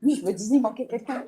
Oui, je me disais, il manquait quelqu'un.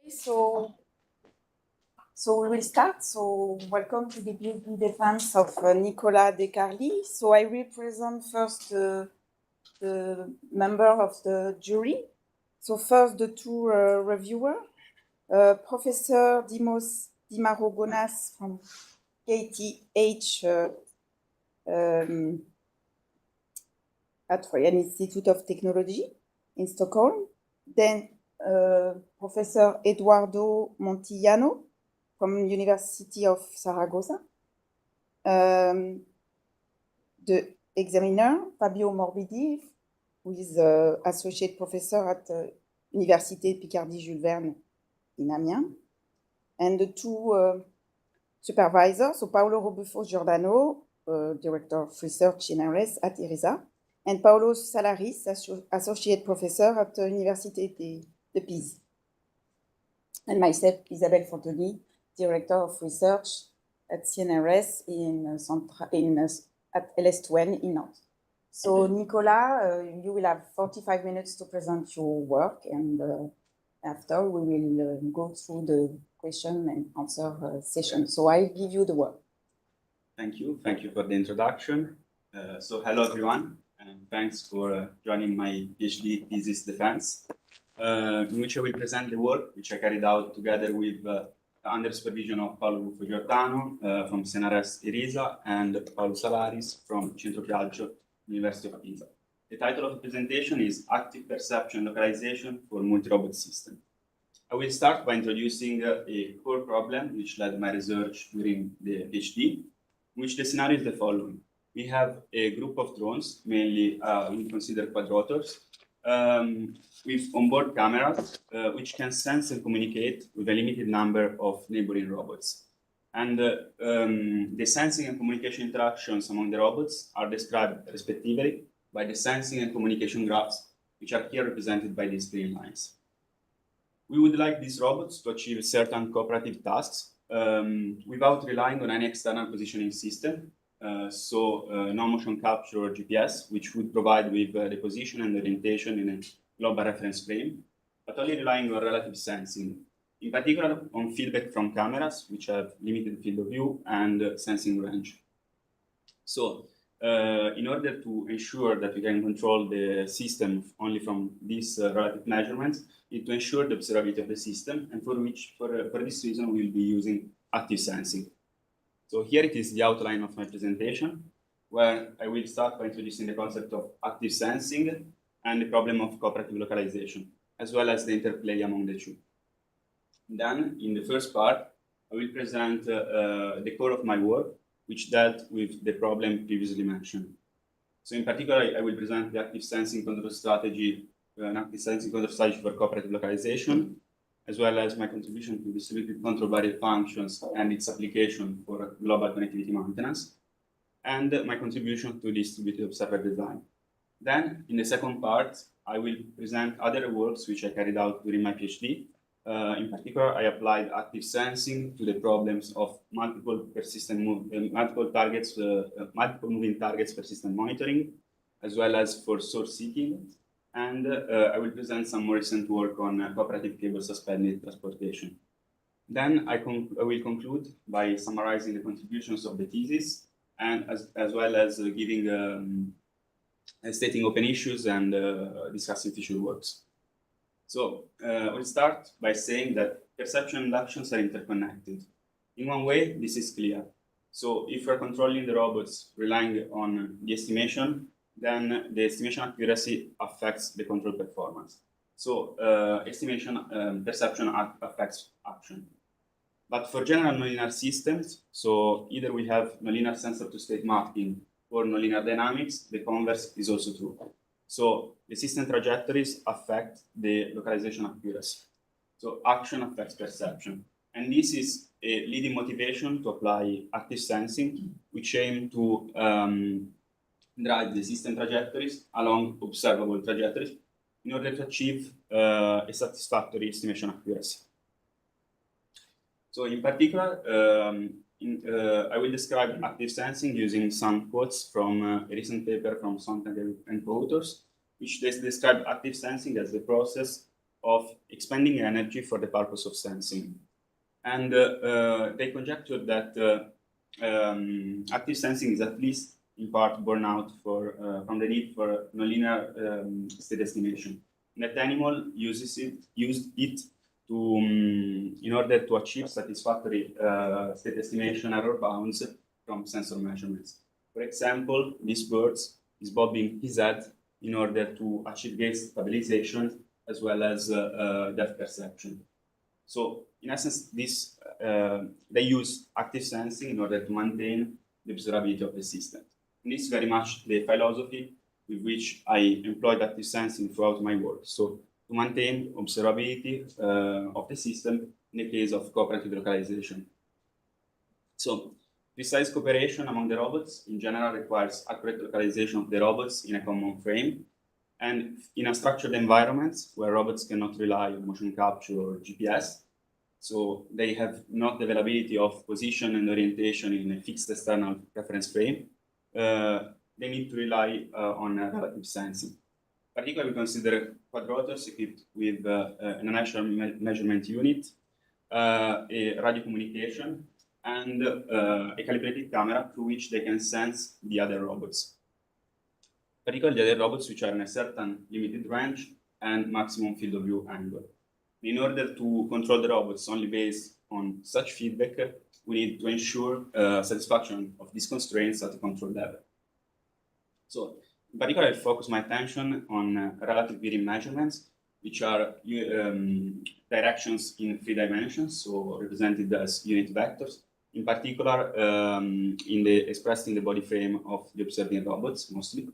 So we will start. So welcome to the PhD defense of Nicola de Carli. So I represent first the member of the jury. So first the two reviewers, Professor Dimarogonas from KTH at Royal Institute of Technology in Stockholm. Then Professor Eduardo Montillano from University of Saragossa. The examiner, Fabio Morbidi, who is associate professor at Université Picardie Jules Verne in Amiens. And the two supervisors, so Paolo Robufo Giordano, director of research in RS at IRISA, and Paolo Salaris, associate professor at Université de Pise. And myself, Isabelle Fontoni, director of research at CNRS at LS2N in Nantes. So Nicola, you will have 45 minutes to present your work, and after we will go through the question and answer session. So I give you the word. Thank you. Thank you for the introduction. So hello everyone, and thanks for joining my PhD thesis defense, in which I will present the work which I carried out together with under supervision of Paolo Ruffo Giordano from CNRS IRISA and Paolo Salaris from Centro Piaggio, University of Pisa. The title of the presentation is Active Perception Localization for Multi-Robot System. I will start by introducing a core problem which led my research during the PhD, in which the scenario is the following. We have a group of drones, mainly we consider quadrotors, with onboard cameras, which can sense and communicate with a limited number of neighboring robots. And the sensing and communication interactions among the robots are described respectively by the sensing and communication graphs, which are here represented by these green lines. We would like these robots to achieve certain cooperative tasks without relying on any external positioning system, no motion capture or GPS, which would provide with the position and orientation in a global reference frame, but only relying on relative sensing, in particular on feedback from cameras, which have limited field of view and sensing range. So in order to ensure that we can control the system only from these relative measurements, we need to ensure the observability of the system, and for this reason, we'll be using active sensing. So here it is the outline of my presentation, where I will start by introducing the concept of active sensing and the problem of cooperative localization, as well as the interplay among the two. Then, in the first part, I will present the core of my work, which dealt with the problem previously mentioned. So in particular, I will present the active sensing control strategy, an active sensing control strategy for cooperative localization, as well as my contribution to distributed control variable functions and its application for global connectivity maintenance, and my contribution to distributed observer design. Then, in the second part, I will present other works which I carried out during my PhD. In particular, I applied active sensing to the problems of multiple moving targets persistent monitoring, as well as for source seeking. And I will present some more recent work on cooperative cable suspended transportation. Then I will conclude by summarizing the contributions of the thesis, and as well as stating open issues and discussing future works. So we'll start by saying that perception and actions are interconnected. In one way, this is clear. So if we're controlling the robots relying on the estimation, then the estimation accuracy affects the control performance. So perception affects action. But for general nonlinear systems, so either we have nonlinear sensor-to-state mapping or nonlinear dynamics, the converse is also true. So the system trajectories affect the localization accuracy. So action affects perception. And this is a leading motivation to apply active sensing, which aim to drive the system trajectories along observable trajectories in order to achieve a satisfactory estimation accuracy. So in particular, I will describe active sensing using some quotes from a recent paper from Sontag and co-authors, which describe active sensing as the process of expending energy for the purpose of sensing. And they conjectured that active sensing is at least in part born out from the need for nonlinear state estimation. That animal used it to, in order to achieve satisfactory state estimation error bounds from sensor measurements. For example, this bird is bobbing his head in order to achieve gaze stabilization as well as depth perception. So, in essence, they use active sensing in order to maintain the observability of the system. And this is very much the philosophy with which I employed active sensing throughout my work. So, to maintain observability of the system in the case of cooperative localization. So, precise cooperation among the robots in general requires accurate localization of the robots in a common frame. And in unstructured environments where robots cannot rely on motion capture or GPS, so they have not the availability of position and orientation in a fixed external reference frame, they need to rely on relative sensing. Particularly, we consider quadrotors equipped with an inertial measurement unit, a radio communication, and a calibrated camera through which they can sense the other robots. Particularly the other robots which are in a certain limited range and maximum field of view angle. In order to control the robots only based on such feedback, we need to ensure satisfaction of these constraints at the control level. So, in particular, I focus my attention on relative bearing measurements, which are directions in 3 dimensions, so represented as unit vectors. In particular, expressed in the body frame of the observing robots, mostly.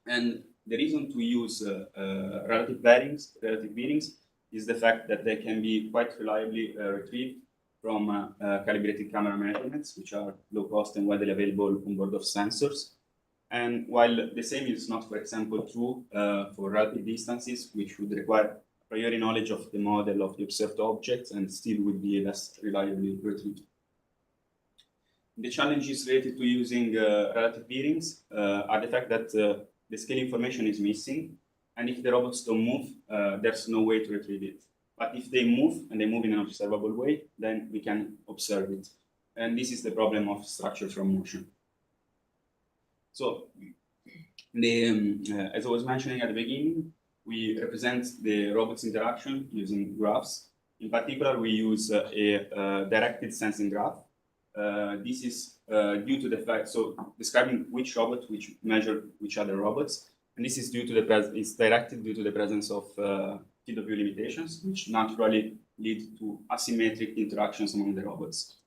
And the reason to use relative bearings is the fact that they can be quite reliably retrieved from calibrated camera measurements, which are low cost and widely available on board of sensors. And while the same is not, for example, true for relative distances, which would require a priori knowledge of the model of the observed objects and still would be less reliably retrieved. The challenges related to using relative bearings are the fact that the scale information is missing, and if the robots don't move, there's no way to retrieve it. But if they move, and they move in an observable way, then we can observe it. And this is the problem of structure from motion. So, as I was mentioning at the beginning, we represent the robot's interaction using graphs. In particular, we use a directed sensing graph. This is due to the fact, so describing which robot which measure which other robots, and this is due to it's directed due to the presence of field of view limitations, which naturally lead to asymmetric interactions among the robots.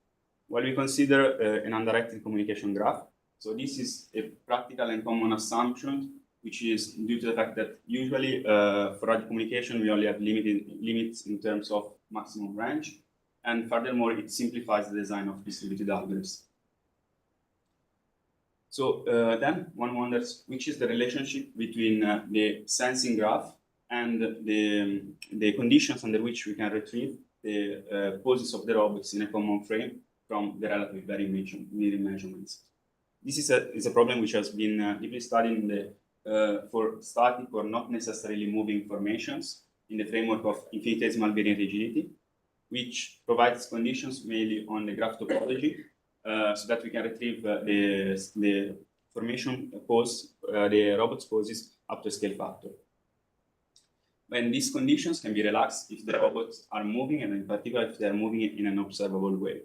While we consider an undirected communication graph, so this is a practical and common assumption, which is due to the fact that usually for radio communication, we only have limits in terms of maximum range. And furthermore, it simplifies the design of distributed algorithms. So then one wonders which is the relationship between the sensing graph and the conditions under which we can retrieve the poses of the robots in a common frame from the relative varying measurements. This is a problem which has been deeply studied in the, for static or not necessarily moving formations in the framework of infinitesimal variant rigidity, which provides conditions mainly on the graph topology so that we can retrieve the formation pose, the robot's poses up to a scale factor. When these conditions can be relaxed if the robots are moving, and in particular if they are moving in an observable way.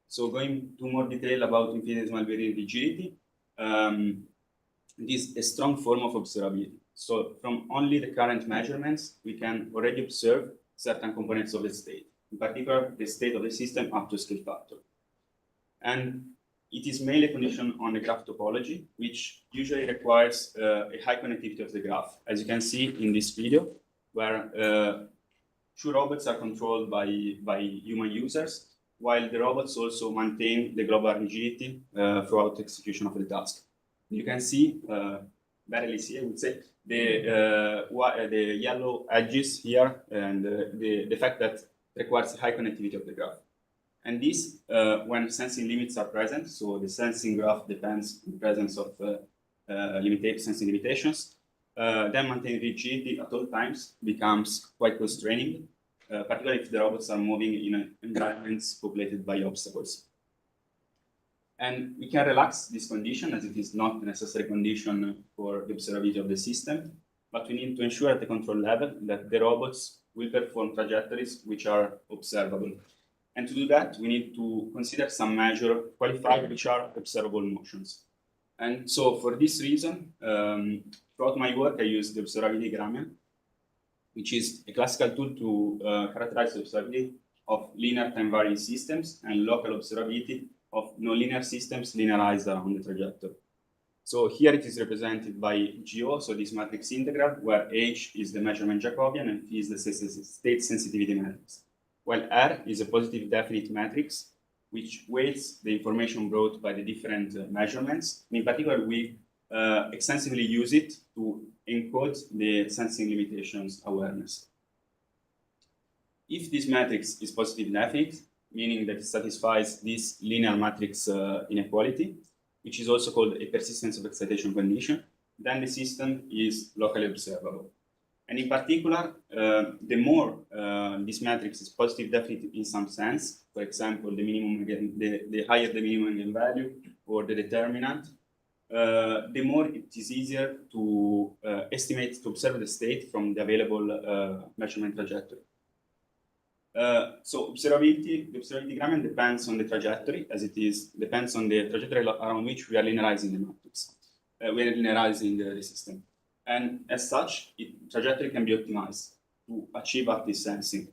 So going to more detail about infinitesimal variant rigidity, it is a strong form of observability. So from only the current measurements, we can already observe certain components of the state, in particular the state of the system up to scale factor. And it is mainly conditioned on the graph topology, which usually requires a high connectivity of the graph, as you can see in this video, where two robots are controlled by human users, while the robots also maintain the global rigidity throughout execution of the task. You can see, barely see, I would say, the yellow edges here and the fact that requires high connectivity of the graph. And this, when sensing limits are present, so the sensing graph depends on the presence of sensing limitations, then maintaining rigidity at all times becomes quite constraining, particularly if the robots are moving in environments populated by obstacles. And we can relax this condition as it is not a necessary condition for the observability of the system, but we need to ensure at the control level that the robots will perform trajectories which are observable. And to do that, we need to consider some measure qualified which are observable motions. And so for this reason, throughout my work, I use the observability grammar, which is a classical tool to characterize the observability of linear time-varying systems and local observability of nonlinear systems linearized around the trajectory. So here it is represented by GO, so this matrix integral, where H is the measurement Jacobian and P is the state sensitivity matrix, while R is a positive definite matrix, which weights the information brought by the different measurements. In particular, we extensively use it to encode the sensing limitations awareness. If this matrix is positive definite, meaning that it satisfies this linear matrix inequality, which is also called a persistence of excitation condition, then the system is locally observable. And in particular, the more this matrix is positive definite in some sense, for example, the higher the minimum eigenvalue or the determinant, the more it is easier to estimate, to observe the state from the available measurement trajectory. So the observability grammar depends on the trajectory, as it depends on the trajectory around which we are linearizing the matrix. We are linearizing the system. And as such, trajectory can be optimized to achieve active sensing.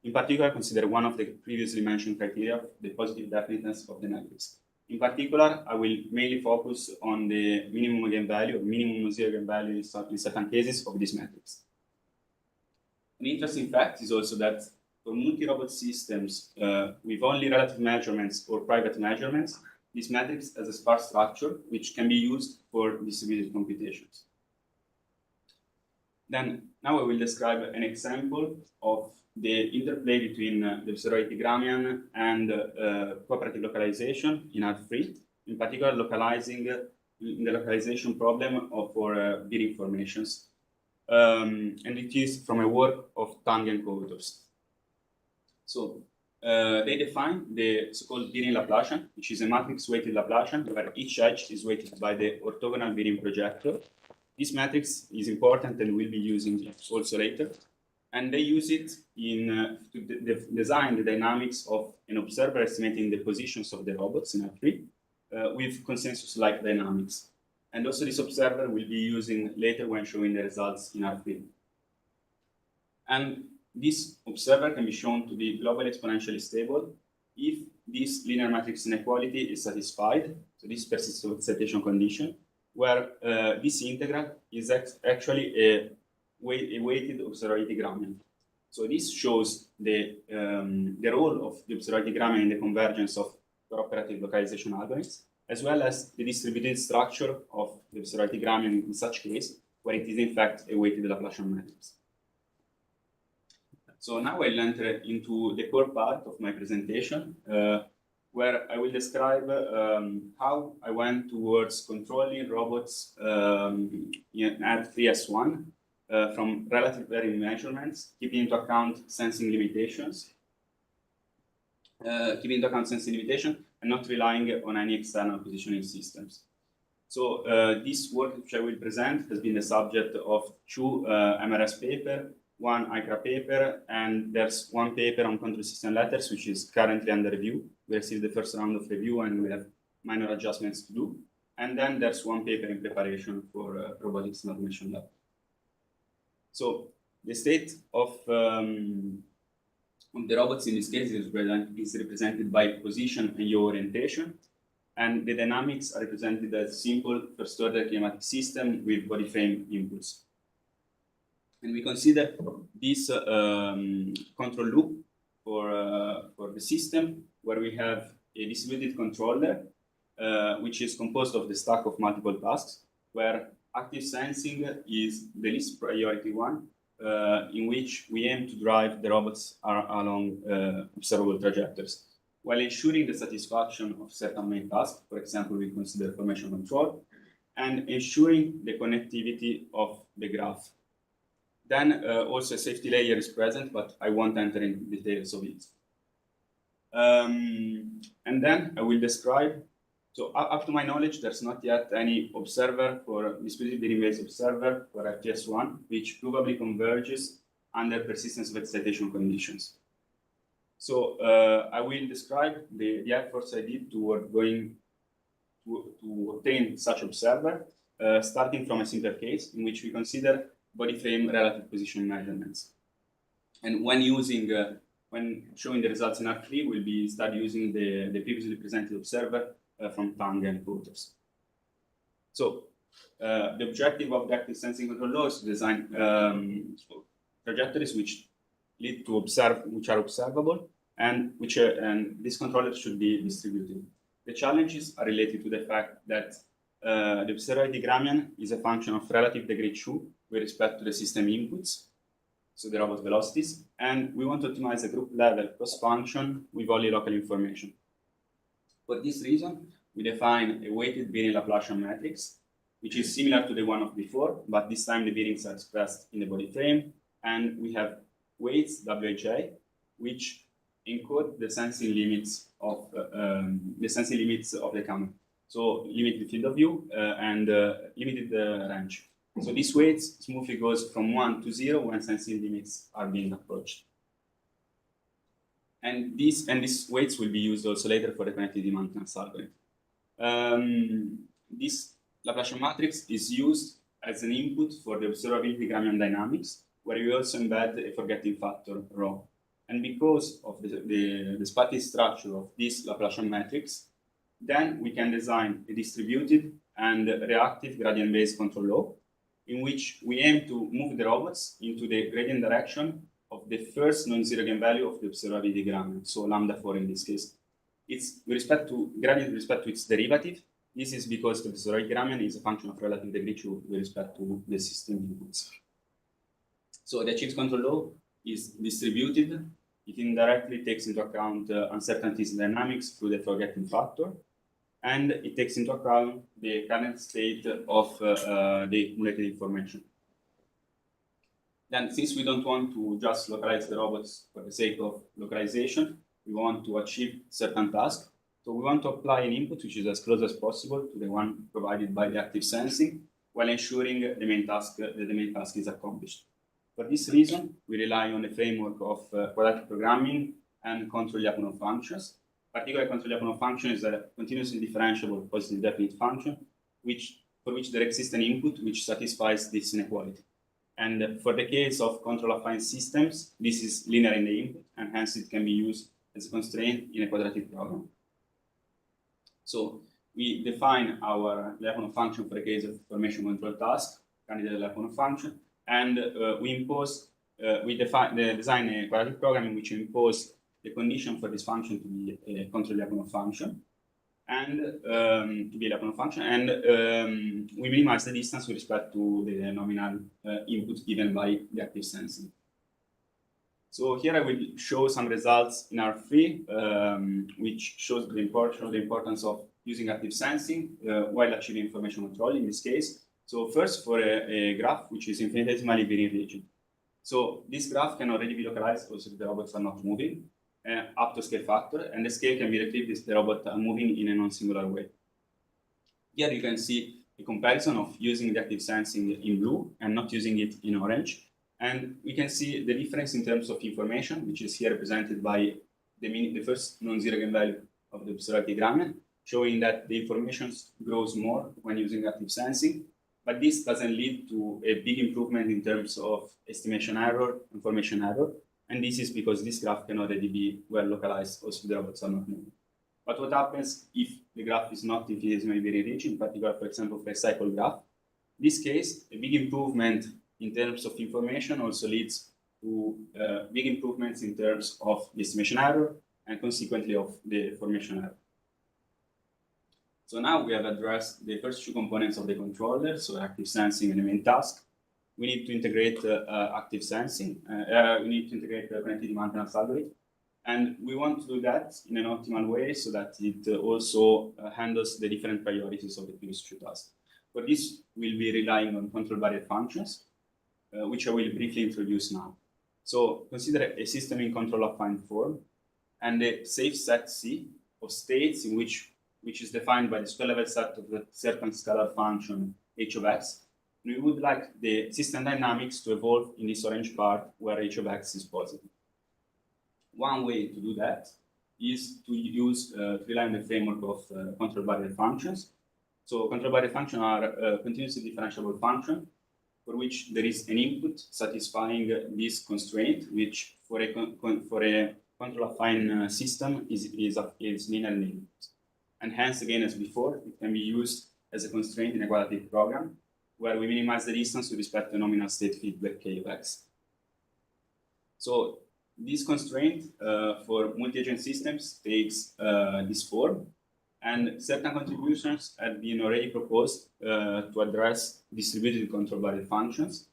In particular, consider one of the previously mentioned criteria, the positive definiteness of the matrix. In particular, I will mainly focus on the minimum eigenvalue or minimum zero eigenvalue in certain cases of this matrix. An interesting fact is also that for multi-robot systems with only relative measurements or private measurements, this matrix has a sparse structure which can be used for distributed computations. Then, now I will describe an example of the interplay between the observability Gramian and cooperative localization in R3, in particular localizing the localization problem for bidding formations. And it is from a work of Tang and co-authors. So they define the so-called Biering Laplacian, which is a matrix-weighted Laplacian, where each edge is weighted by the orthogonal Biering projector. This matrix is important and we'll be using it also later. And they use it to design the dynamics of an observer estimating the positions of the robots in R3 with consensus-like dynamics. And also this observer will be using later when showing the results in R3. And this observer can be shown to be globally exponentially stable if this linear matrix inequality is satisfied. So this persistent excitation condition, where this integral is actually a weighted observability Gramian. So this shows the role of the observability Gramian in the convergence of cooperative localization algorithms, as well as the distributed structure of the observability Gramian in such case, where it is in fact a weighted Laplacian matrix. So now I'll enter into the core part of my presentation, where I will describe how I went towards controlling robots at 3S1 from relative varying measurements, keeping into account sensing limitations, and not relying on any external positioning systems. So this work which I will present has been the subject of 2 MRS papers, 1 ICRA paper, and there's 1 paper on control system letters, which is currently under review. We received the first round of review and we have minor adjustments to do. And then there's 1 paper in preparation for robotics and automation lab. So the state of the robots in this case is represented by position and yaw orientation. And the dynamics are represented as simple first-order kinematic system with body frame inputs. And we consider this control loop for the system, where we have a distributed controller, which is composed of the stack of multiple tasks, where active sensing is the least priority one, in which we aim to drive the robots along observable trajectories, while ensuring the satisfaction of certain main tasks. For example, we consider formation control, and ensuring the connectivity of the graph. Then also a safety layer is present, but I won't enter into details of it. And then I will describe, so up to my knowledge, there's not yet any observer for distributed Biering-based observer for FGS1, which probably converges under persistence of excitation conditions. So I will describe the efforts I did toward going to obtain such observer, starting from a simple case in which we consider body frame relative position measurements. And when showing the results in R3, we'll be start using the previously presented observer from Tang and co-authors. So the objective of the active sensing control law is to design trajectories which are observable, and these controllers should be distributed. The challenges are related to the fact that the observability Gramian is a function of relative degree 2 with respect to the system inputs, so the robot velocities, and we want to optimize the group level cost function with only local information. For this reason, we define a weighted Biering Laplacian matrix, which is similar to the one of before, but this time the Bierings are expressed in the body frame, and we have weights Wij, which encode the sensing limits of the camera. So limited field of view and limited range. So these weights smoothly goes from 1 to 0 when sensing limits are being approached. And these weights will be used also later for the connectivity maintenance algorithm. This Laplacian matrix is used as an input for the observability Gramian dynamics, where we also embed a forgetting factor rho. And because of the spatial structure of this Laplacian matrix, then we can design a distributed and reactive gradient-based control law, in which we aim to move the robots into the gradient direction of the first non-zero eigenvalue of the observability Gramian, so lambda 4 in this case. It's with respect to gradient with respect to its derivative. This is because the observability Gramian is a function of relative degree 2 with respect to the system inputs. So the achieved control law is distributed. It indirectly takes into account uncertainties in dynamics through the forgetting factor, and it takes into account the current state of the accumulated information. Then, since we don't want to just localize the robots for the sake of localization, we want to achieve certain task. So we want to apply an input which is as close as possible to the one provided by the active sensing, while ensuring that the main task is accomplished. For this reason, we rely on the framework of quadratic programming and control Lyapunov functions. Particularly, control Lyapunov function is a continuously differentiable positive definite function, for which there exists an input which satisfies this inequality. And for the case of control-affine systems, this is linear in the input, and hence it can be used as a constraint in a quadratic program. So we define our Lyapunov function for the case of formation control task, candidate Lyapunov function, and we design a quadratic program in which we impose the condition for this function to be a control Lyapunov function, and we minimize the distance with respect to the nominal input given by the active sensing. So here I will show some results in R3, which shows the importance of using active sensing while achieving information control in this case. So first, for a graph which is infinitesimally very rigid. So this graph can already be localized also if the robots are not moving up to scale factor, and the scale can be retrieved if the robots are moving in a non-singular way. Here you can see a comparison of using the active sensing in blue and not using it in orange. And we can see the difference in terms of information, which is here represented by the first non-zero eigenvalue of the observability gradients, showing that the information grows more when using active sensing. But this doesn't lead to a big improvement in terms of estimation error, information error. And this is because this graph can already be well localized, also if the robots are not moving. But what happens if the graph is not infinitesimally very rich, in particular, for example, for a cycle graph? In this case, a big improvement in terms of information also leads to big improvements in terms of the estimation error and consequently of the formation error. So now we have addressed the first two components of the controller, so active sensing and the main task. We need to integrate active sensing. We need to integrate the connectivity maintenance algorithm. And we want to do that in an optimal way so that it also handles the different priorities of the previous two tasks. For this, we'll be relying on control barrier functions, which I will briefly introduce now. So consider a system in control-affine form and a safe set C of states in which is defined by the square level set of a certain scalar function h of x. And we would like the system dynamics to evolve in this orange part where h of x is positive. One way to do that is to rely on the framework of control barrier functions. So control barrier functions are continuously differentiable function for which there is an input satisfying this constraint, which for a control-affine system is linear in input. And hence, again, as before, it can be used as a constraint in a quadratic program where we minimize the distance with respect to nominal state feedback k of x. So this constraint for multi-agent systems takes this form, and certain contributions have been already proposed to address distributed control barrier functions.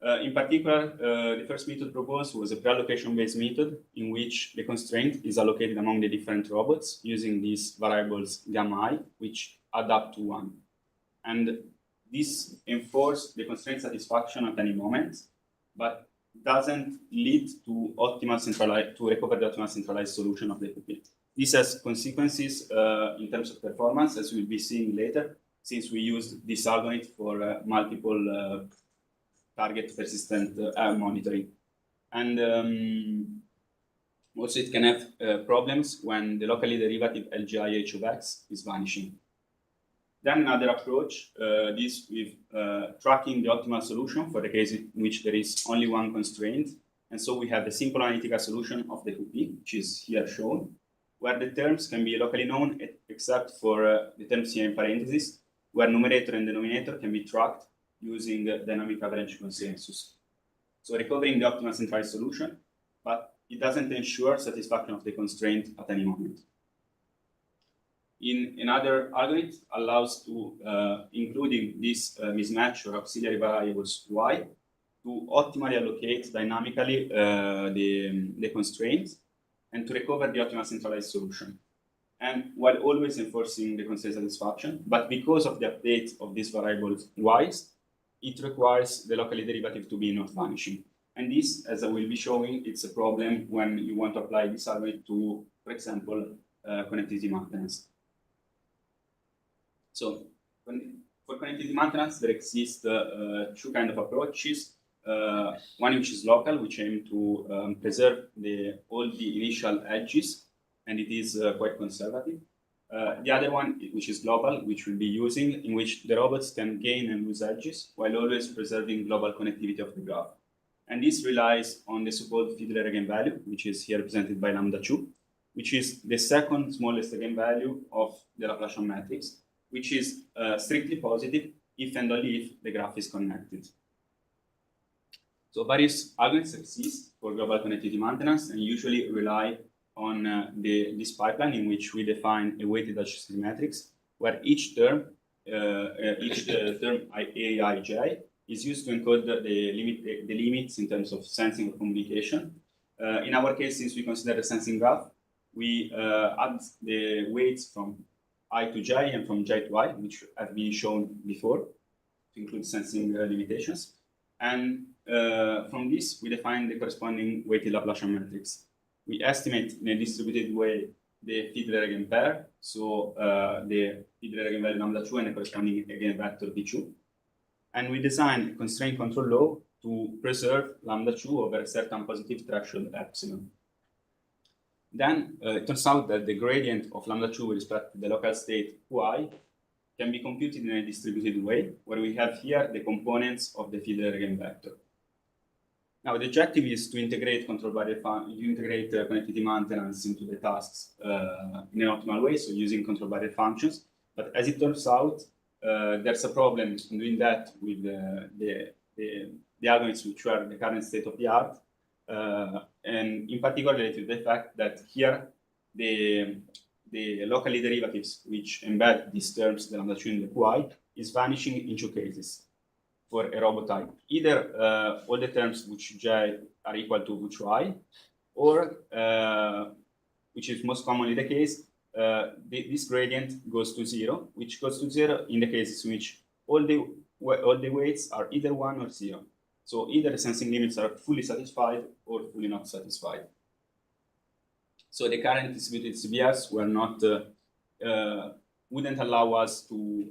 In particular, the first method proposed was a pre-allocation-based method in which the constraint is allocated among the different robots using these variables gamma I, which add up to 1. And this enforces the constraint satisfaction at any moment, but doesn't lead to recover the optimal centralized solution of the qubit. This has consequences in terms of performance, as we'll be seeing later, since we use this algorithm for multiple target persistent monitoring. And also it can have problems when the locally derivative LGI h of x is vanishing. Then another approach is with tracking the optimal solution for the case in which there is only one constraint. And so we have the simple analytical solution of the QP, which is here shown, where the terms can be locally known except for the terms here in parentheses, where numerator and denominator can be tracked using dynamic average consensus. So recovering the optimal centralized solution, but it doesn't ensure satisfaction of the constraint at any moment. In another algorithm allows to including this mismatch or auxiliary variables y to optimally allocate dynamically the constraints and to recover the optimal centralized solution. And while always enforcing the constraint satisfaction, but because of the update of these variables y's, it requires the locally derivative to be not vanishing. And this, as I will be showing, it's a problem when you want to apply this algorithm to, for example, connectivity maintenance. So for connectivity maintenance, there exist two kinds of approaches. One which is local, which aim to preserve all the initial edges, and it is quite conservative. The other one, which is global, which we'll be using, in which the robots can gain and lose edges while always preserving global connectivity of the graph. And this relies on the so-called Fiedler eigenvalue, which is here represented by lambda 2, which is the second smallest eigenvalue of the Laplacian matrix, which is strictly positive if and only if the graph is connected. So various algorithms exist for global connectivity maintenance and usually rely on this pipeline in which we define a weighted adjacency matrix, where each term Aij is used to encode the limits in terms of sensing or communication. In our case, since we consider the sensing graph, we add the weights from I to j and from j to I, which have been shown before, to include sensing limitations. And from this, we define the corresponding weighted Laplacian matrix. We estimate in a distributed way the Fiedler eigenpair, so the Fiedler eigenvalue lambda 2 and the corresponding eigenvector v2. And we design a constraint control law to preserve lambda 2 over a certain positive threshold epsilon. Then it turns out that the gradient of lambda 2 with respect to the local state qi can be computed in a distributed way, where we have here the components of the Fiedler eigenvector. Now, the objective is to integrate connectivity maintenance into the tasks in an optimal way, so using control barrier functions. But as it turns out, there's a problem in doing that with the algorithms which are the current state of the art, and in particular related to the fact that here the locally derivatives which embed these terms, the lambda 2 and the qi, is vanishing in two cases for a robot type. Either all the terms which j are equal to which I, or which is most commonly the case, this gradient goes to 0, which goes to 0 in the cases in which all the weights are either 1 or 0. So either the sensing limits are fully satisfied or fully not satisfied. So the current distributed CBRs were not wouldn't allow us to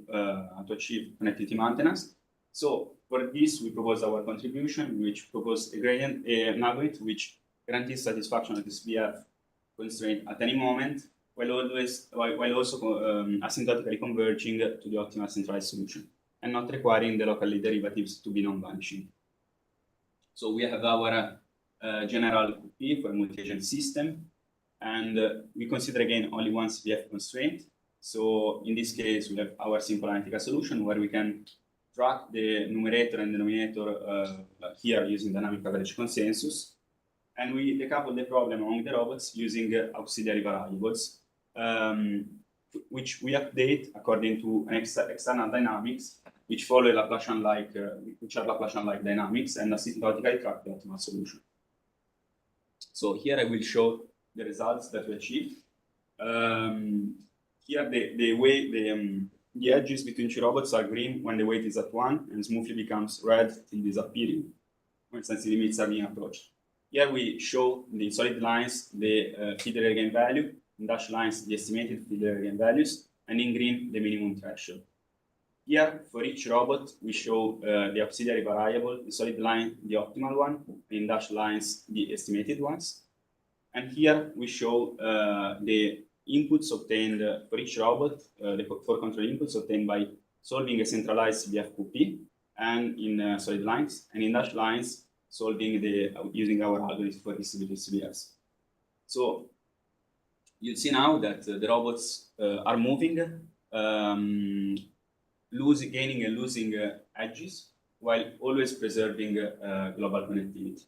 achieve connectivity maintenance. So for this, we propose our contribution, which proposes a gradient, an algorithm which guarantees satisfaction of the CBR constraint at any moment, while also asymptotically converging to the optimal centralized solution, and not requiring the locally derivatives to be non-vanishing. So we have our general P for a multi-agent system, and we consider again only one CBF constraint. So in this case, we have our simple analytical solution where we can track the numerator and denominator here using dynamic average consensus. And we decouple the problem among the robots using auxiliary variables, which we update according to an external dynamics, which follow Laplacian-like, which are Laplacian-like dynamics, and asymptotically track the optimal solution. So here I will show the results that we achieved. Here the edges between two robots are green when the weight is at 1 and smoothly becomes red till disappearing when sensing limits are being approached. Here we show the solid lines the Fiedler eigenvalue, in dashed lines the estimated Fiedler eigenvalues, and in green the minimum threshold. Here for each robot we show the auxiliary variable, the solid line the optimal one, in dashed lines the estimated ones. And here we show the inputs obtained for each robot, the four control inputs obtained by solving a centralized CBF-QP and in solid lines, and in dashed lines solving using our algorithm for distributed CBRs. So you'll see now that the robots are moving, gaining and losing edges while always preserving global connectivity.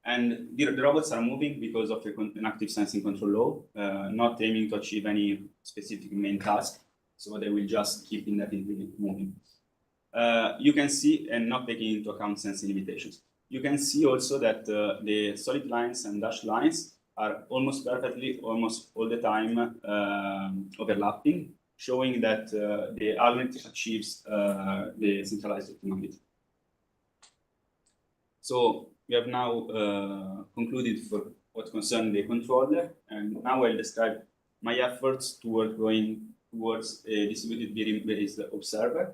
And the robots are moving because of an active sensing control law, not aiming to achieve any specific main task. So they will just keep indefinitely moving. You can see, and not taking into account sensing limitations, you can see also that the solid lines and dashed lines are almost perfectly, almost all the time overlapping, showing that the algorithm achieves the centralized optimality. So we have now concluded for what concerns the controller, and now I'll describe my efforts toward going towards a distributed bearing-based observer,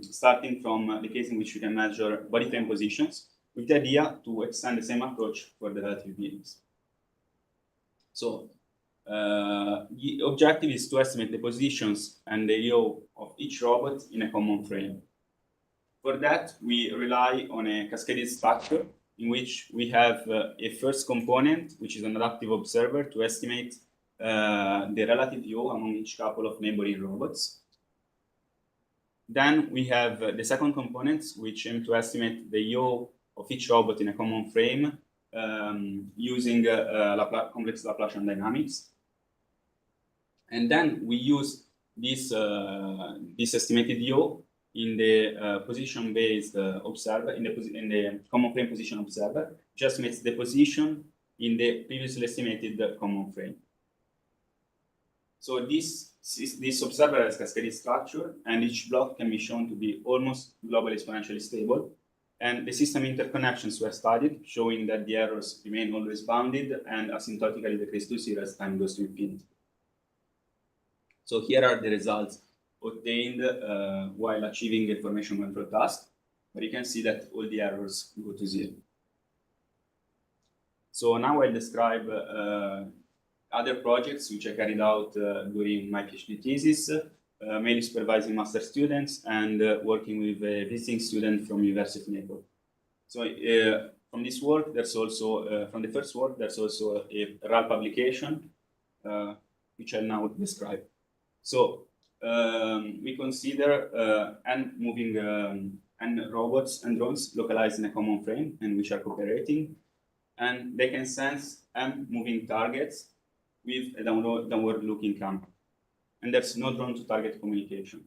starting from the case in which we can measure body frame positions, with the idea to extend the same approach for the relative bearings. So the objective is to estimate the positions and the yaw of each robot in a common frame. For that, we rely on a cascaded structure in which we have a first component, which is an adaptive observer, to estimate the relative yaw among each couple of neighboring robots. Then we have the second component, which aim to estimate the yaw of each robot in a common frame using complex Laplacian dynamics. And then we use this estimated yaw in the position-based observer, in the common frame position observer, which estimates the position in the previously estimated common frame. So this observer has cascaded structure, and each block can be shown to be almost globally exponentially stable. And the system interconnections were studied, showing that the errors remain always bounded and asymptotically decrease to zero as time goes to infinity. So here are the results obtained while achieving a formation control task, but you can see that all the errors go to zero. So now I'll describe other projects which I carried out during my PhD thesis, mainly supervising master students and working with a visiting student from University of Nicola. So from this work, there's also, from the first work, there's also a RAL publication, which I'll now describe. So we consider and robots and drones localized in a common frame and which are cooperating, and they can sense moving targets with a downward-looking camera. And there's no drone-to-target communication.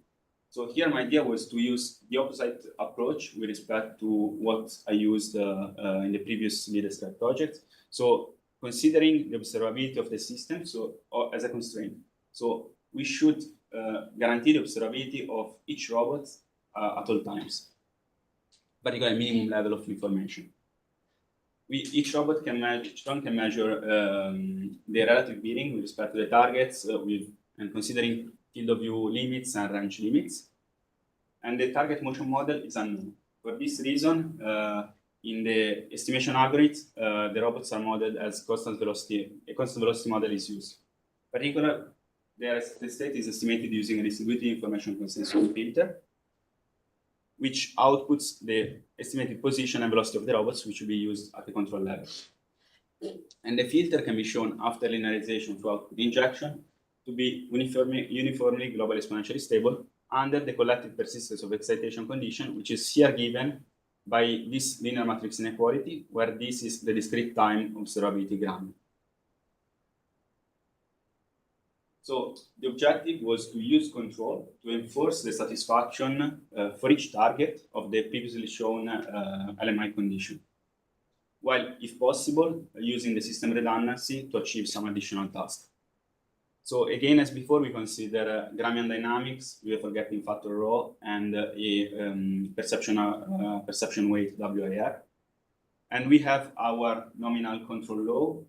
So here my idea was to use the opposite approach with respect to what I used in the previously described project. So considering the observability of the system as a constraint. So we should guarantee the observability of each robot at all times, particularly a minimum level of information. Each drone can measure the relative bearing with respect to the targets and considering field of view limits and range limits. And the target motion model is unknown. For this reason, in the estimation algorithm, the robots are modeled as constant velocity. A constant velocity model is used. Particularly, the state is estimated using a distributed information consensus filter, which outputs the estimated position and velocity of the robots, which will be used at the control level. And the filter can be shown after linearization through output injection to be uniformly globally exponentially stable under the collective persistence of excitation condition, which is here given by this linear matrix inequality, where this is the discrete time observability grammar. So the objective was to use control to enforce the satisfaction for each target of the previously shown LMI condition, while, if possible, using the system redundancy to achieve some additional tasks. So again, as before, we consider Gramian dynamics with a forgetting factor rho and a perception weight WIR. And we have our nominal control law,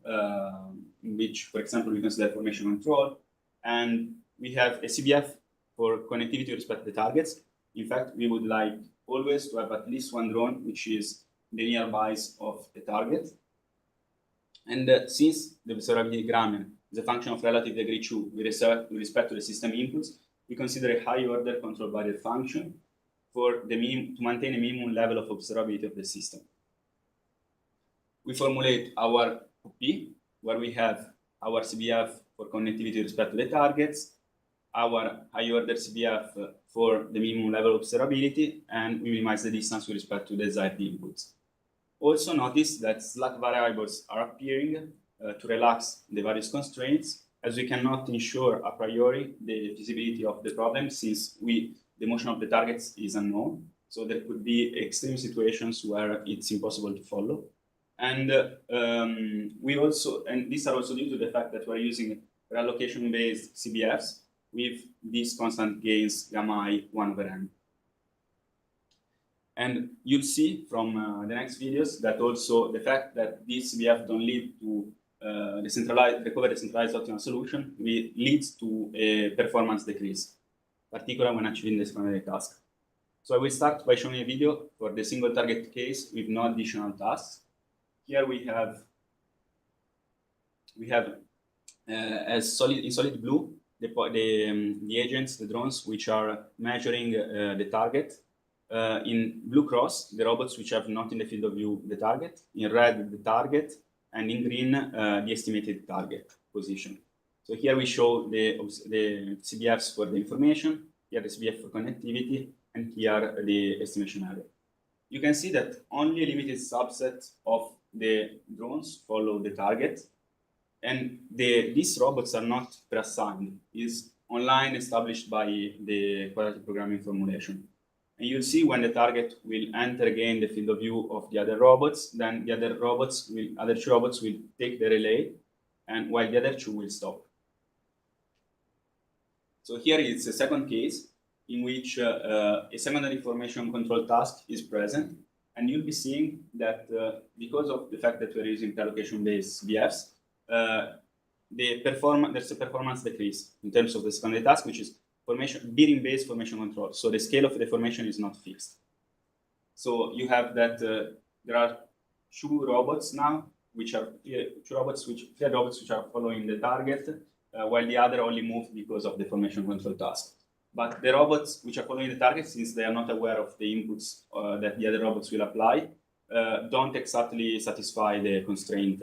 in which, for example, we consider formation control. And we have a CBF for connectivity with respect to the targets. In fact, we would like always to have at least one drone which is the nearby of the target. And since the observability Gramian is a function of relative degree 2 with respect to the system inputs, we consider a high order control barrier function to maintain a minimum level of observability of the system. We formulate our P, where we have our CBF for connectivity with respect to the targets, our high order CBF for the minimum level of observability, and we minimize the distance with respect to the desired inputs. Also notice that slack variables are appearing to relax the various constraints, as we cannot ensure a priori the feasibility of the problem since the motion of the targets is unknown. So there could be extreme situations where it's impossible to follow. And these are also due to the fact that we're using reallocation-based CBFs with these constant gains gamma I 1/n. And you'll see from the next videos that also the fact that these CBF don't lead to recover decentralized optimal solution leads to a performance decrease, particularly when achieving the secondary task. So I will start by showing a video for the single target case with no additional tasks. Here we have in solid blue the agents, the drones, which are measuring the target. In blue cross, the robots which have not in the field of view the target. In red, the target, and in green, the estimated target position. So here we show the CBFs for the information, here the CBF for connectivity, and here the estimation area. You can see that only a limited subset of the drones follow the target, and these robots are not pre-assigned. It's online established by the quadratic programming formulation. And you'll see when the target will enter again the field of view of the other robots, then the other two robots will take the relay, and while the other two will stop. So here is a second case in which a secondary information control task is present, and you'll be seeing that because of the fact that we're using allocation-based BFs, there's a performance decrease in terms of the secondary task, which is bearing-based formation control. So the scale of the formation is not fixed. So you have that there are two robots now, three robots which are following the target, while the other only move because of the formation control task. But the robots which are following the target, since they are not aware of the inputs that the other robots will apply, don't exactly satisfy the constraint,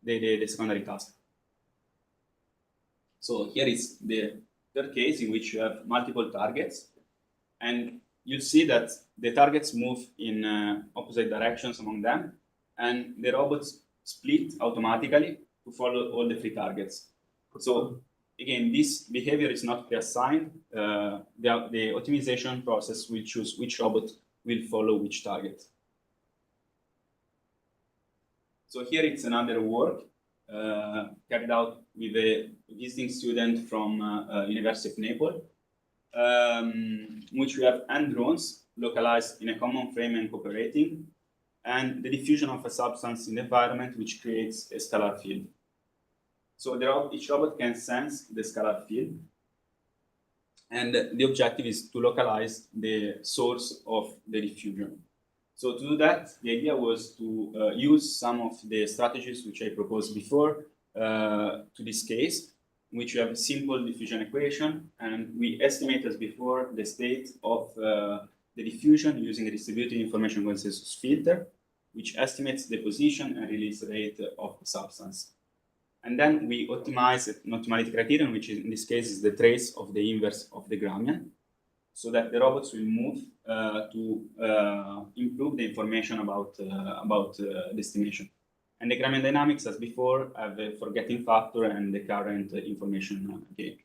the secondary task. So here is the third case in which you have multiple targets, and you see that the targets move in opposite directions among them, and the robots split automatically to follow all the three targets. So again, this behavior is not pre-assigned. The optimization process will choose which robot will follow which target. So here it's another work carried out with a visiting student from University of Naples, in which we have hand drones localized in a common frame and cooperating, and the diffusion of a substance in the environment which creates a scalar field. So each robot can sense the scalar field, and the objective is to localize the source of the diffusion. So to do that, the idea was to use some of the strategies which I proposed before to this case, in which we have a simple diffusion equation, and we estimate as before the state of the diffusion using a distributed information consensus filter, which estimates the position and release rate of the substance. And then we optimize an optimality criterion, which in this case is the trace of the inverse of the Gramian, so that the robots will move to improve the information about the estimation. And the Gramian dynamics, as before, have a forgetting factor and the current information gain.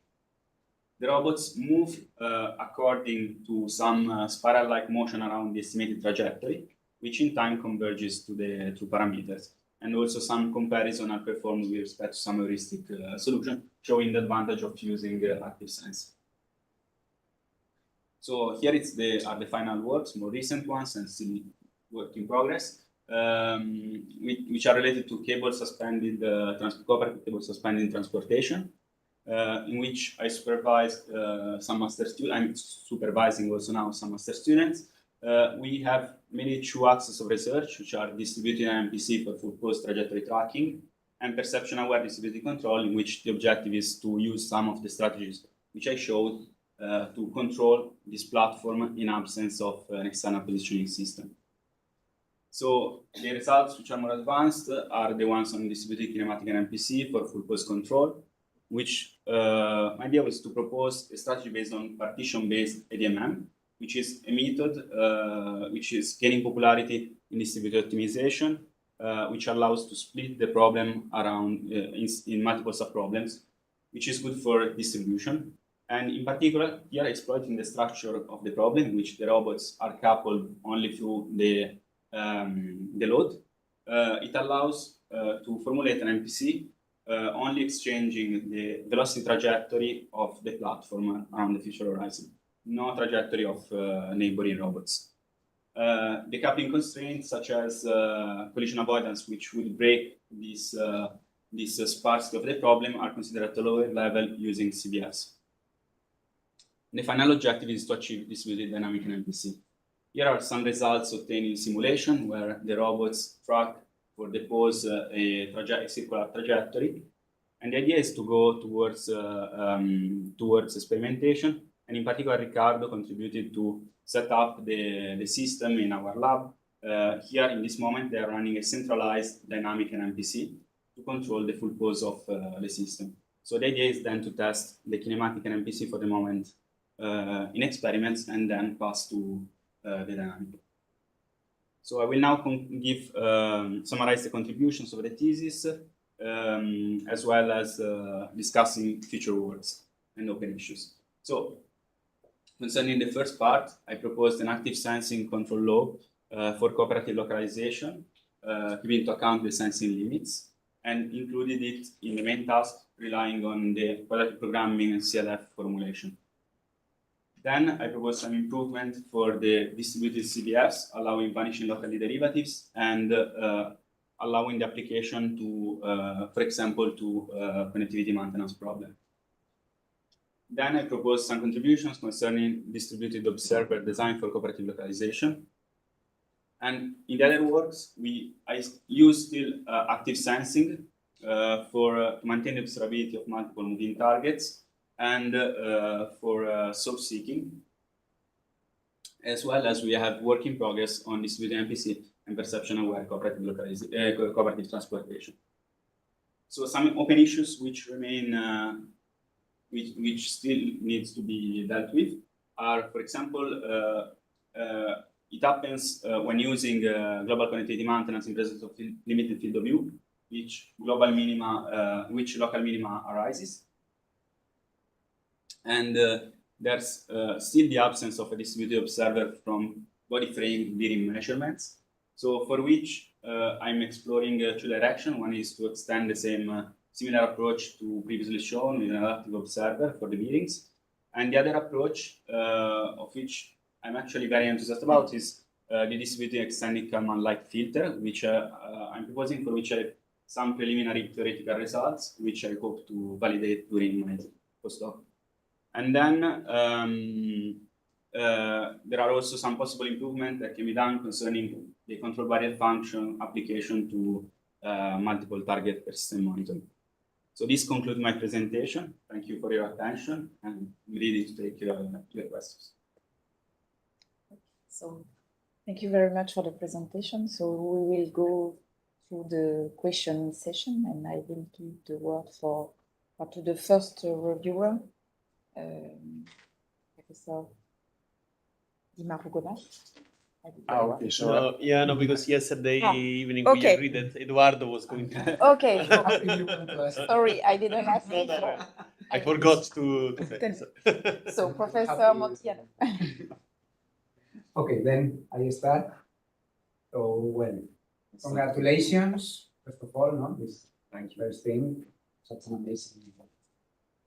The robots move according to some spiral-like motion around the estimated trajectory, which in time converges to the two parameters. And also some comparison are performed with respect to some heuristic solution, showing the advantage of using active sensing. So here are the final works, more recent ones and still work in progress, which are related to cable suspended, cooperative cable suspended transportation, in which I supervised some master students. I'm supervising also now some master students. We have mainly two axes of research, which are distributed MPC for full course trajectory tracking and perception-aware distributed control, in which the objective is to use some of the strategies which I showed to control this platform in absence of an external positioning system. So the results which are more advanced are the ones on distributed kinematic and MPC for full course control, which my idea was to propose a strategy based on partition-based ADMM, which is a method which is gaining popularity in distributed optimization, which allows to split the problem around in multiple subproblems, which is good for distribution. And in particular, here exploiting the structure of the problem, in which the robots are coupled only through the load. It allows to formulate an MPC only exchanging the velocity trajectory of the platform around the future horizon, no trajectory of neighboring robots. decoupling constraints such as collision avoidance, which will break this sparsity of the problem, are considered at a lower level using CBS. The final objective is to achieve distributed dynamic NMPC. Here are some results obtained in simulation where the robots track for the pose a circular trajectory. And the idea is to go towards experimentation. And in particular, Ricardo contributed to set up the system in our lab. Here, in this moment, they are running a centralized dynamic NMPC to control the full pose of the system. So the idea is then to test the kinematic NMPC for the moment in experiments and then pass to the dynamic. So I will now summarize the contributions of the thesis, as well as discussing future works and open issues. So concerning the first part, I proposed an active sensing control law for cooperative localization, keeping into account the sensing limits, and included it in the main task, relying on the quadratic programming and CLF formulation. Then I proposed some improvement for the distributed CBFs, allowing vanishing locally derivatives and allowing the application to, for example, to connectivity maintenance problem. Then I proposed some contributions concerning distributed observer design for cooperative localization. And in the other works, I use still active sensing to maintain the observability of multiple moving targets and for self-seeking, as well as we have work in progress on distributed MPC and perception-aware cooperative transportation. So some open issues which remain, which still needs to be dealt with are, for example, it happens when using global connectivity maintenance in presence of limited field of view, which local minima arises. And there's still the absence of a distributed observer from body frame bearing measurements. So for which I'm exploring two directions. One is to extend the similar approach to previously shown with an adaptive observer for the bearings. And the other approach, of which I'm actually very enthusiastic about, is the distributed extended Kalman light filter, which I'm proposing, for which I have some preliminary theoretical results, which I hope to validate during my postdoc. And then there are also some possible improvements that can be done concerning the control barrier function application to multiple target persistent monitoring. So this concludes my presentation. Thank you for your attention, and I'm ready to take your questions. So thank you very much for the presentation. So we will go to the question session, and I will give the word to the first reviewer, Professor Di Marugona. Okay, so because yesterday evening we agreed that Eduardo was going to. Okay. Sorry, I didn't ask. No. I forgot to say. So Professor Montiano. Okay, then I start. So, well, congratulations, first of all, no, this first thing, such an amazing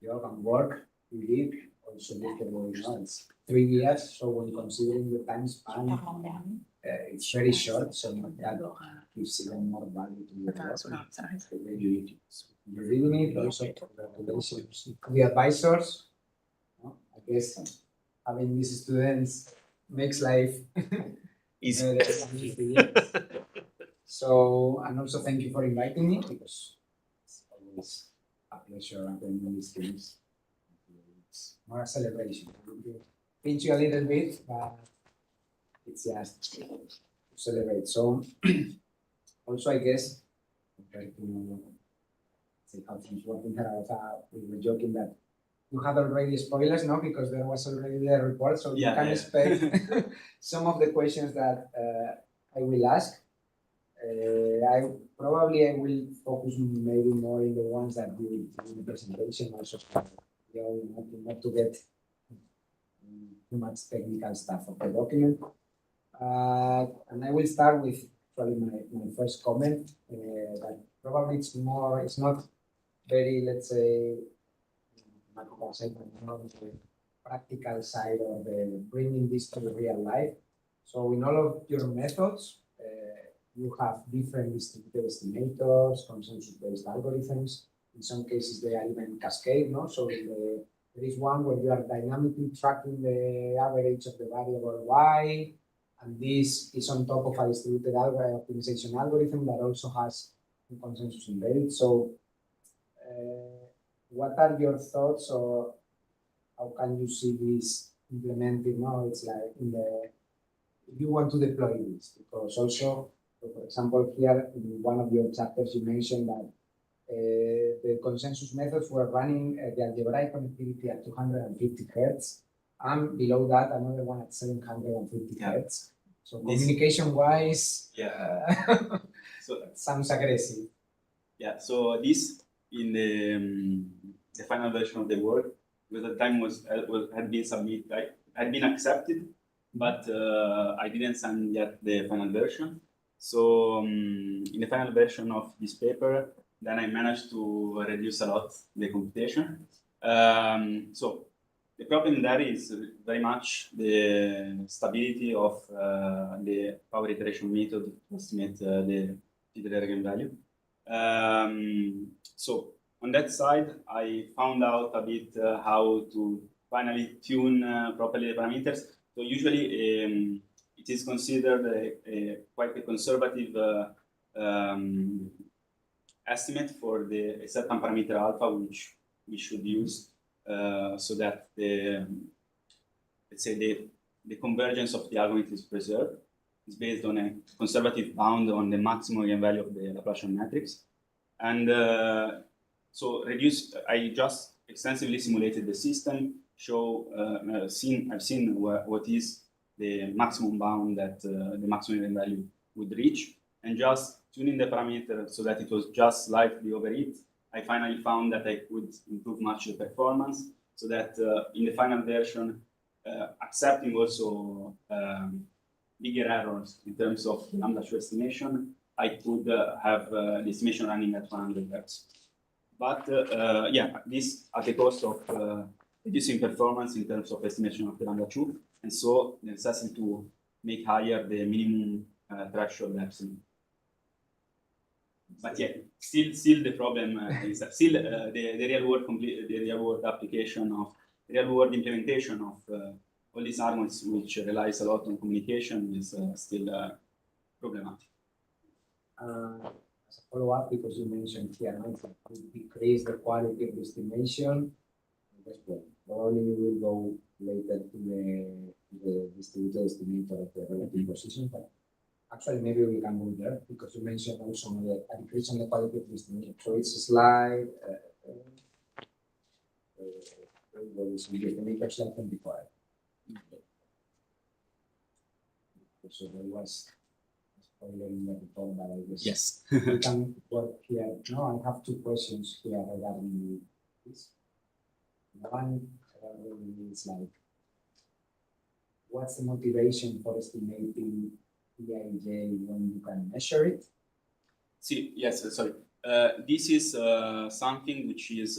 job and work we did. Also, it's 3 years, so when considering the time span, it's very short, so that gives even more value to the work. You're reading it, also congratulations to the advisors. No? I guess having these students makes life easy. So, and also thank you for inviting me, because it's always a pleasure attending these things. It's more a celebration. Pinch you a little bit, but it's just to celebrate. So, also, I guess, compared to say how things work in Zaragoza, we were joking that you had already spoilers, no? Because there was already the report, so you can expect some of the questions that I will ask. I will focus maybe more in the ones that we do in the presentation, also not to get too much technical stuff of the document. And I will start with probably my first comment, that probably it's not very, let's say, more the practical side of the bringing this to the real life. So in all of your methods, you have different distributed estimators, consensus-based algorithms. In some cases, they are even cascade, no? So there is one where you are dynamically tracking the average of the variable y, and this is on top of a distributed optimization algorithm that also has a consensus embedded. So what are your thoughts, or how can you see this implemented? No, it's like if you want to deploy this, because also, for example, here in one of your chapters, you mentioned that the consensus methods were running the algebraic connectivity at 250 hertz, and below that, another one at 750 hertz. So communication-wise, so sounds aggressive. Yeah, so this in the final version of the work, because the time had been submitted, had been accepted, but I didn't send yet the final version. So in the final version of this paper, then I managed to reduce a lot the computation. So the problem there is very much the stability of the power iteration method to estimate the Peter eigenvalue. So on that side, I found out a bit how to finally tune properly the parameters. So usually it is considered quite a conservative estimate for a certain parameter alpha, which we should use so that let's say the convergence of the algorithm is preserved. It's based on a conservative bound on the maximum eigenvalue of the Laplacian matrix. And so I just extensively simulated the system, I've seen what is the maximum bound that the maximum eigenvalue would reach, and just tuning the parameter so that it was just slightly over it. I finally found that I could improve much the performance, so that in the final version, accepting also bigger errors in terms of lambda true estimation, I could have the estimation running at 100 hertz. But yeah, this at the cost of reducing performance in terms of estimation of the lambda true, and so the necessity to make higher the minimum threshold epsilon. But yeah, still the problem is that still the real world application of real world implementation of all these arguments, which relies a lot on communication, is still problematic. As a follow-up, because you mentioned here, no, if we decrease the quality of the estimation, probably we will go later to the distributed estimator of the relative position, but actually maybe we can go there, because you mentioned also a decrease in the quality of the estimation. So it's a slide, where is the estimator self-identified. So there was a spoiler in the report, but I guess Yes. we can work here. No, I have two questions here regarding this. One is like, what's the motivation for estimating PIJ when you can measure it? Yes, sorry. This is something which is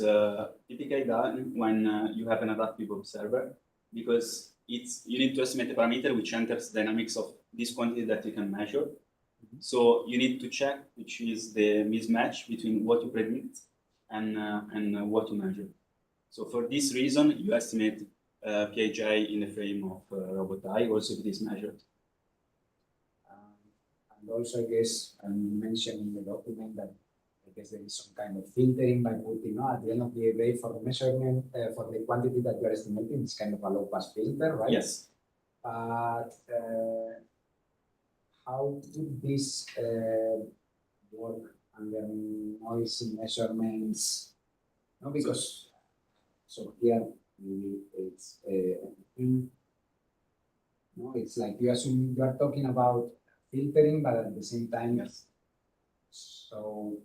typically done when you have an adaptive observer, because you need to estimate a parameter which enters dynamics of this quantity that you can measure. So you need to check which is the mismatch between what you predict and what you measure. So for this reason, you estimate PIJ in the frame of robot I, also if it is measured. And also, I guess, you mentioned in the document that I guess there is some kind of filtering by putting at the end of the day for the measurement, for the quantity that you are estimating, it's kind of a low pass filter, right? Yes. But how would this work under noisy measurements? No, because so here maybe it's no, it's like you assume you are talking about filtering, but at the same time, Yes. So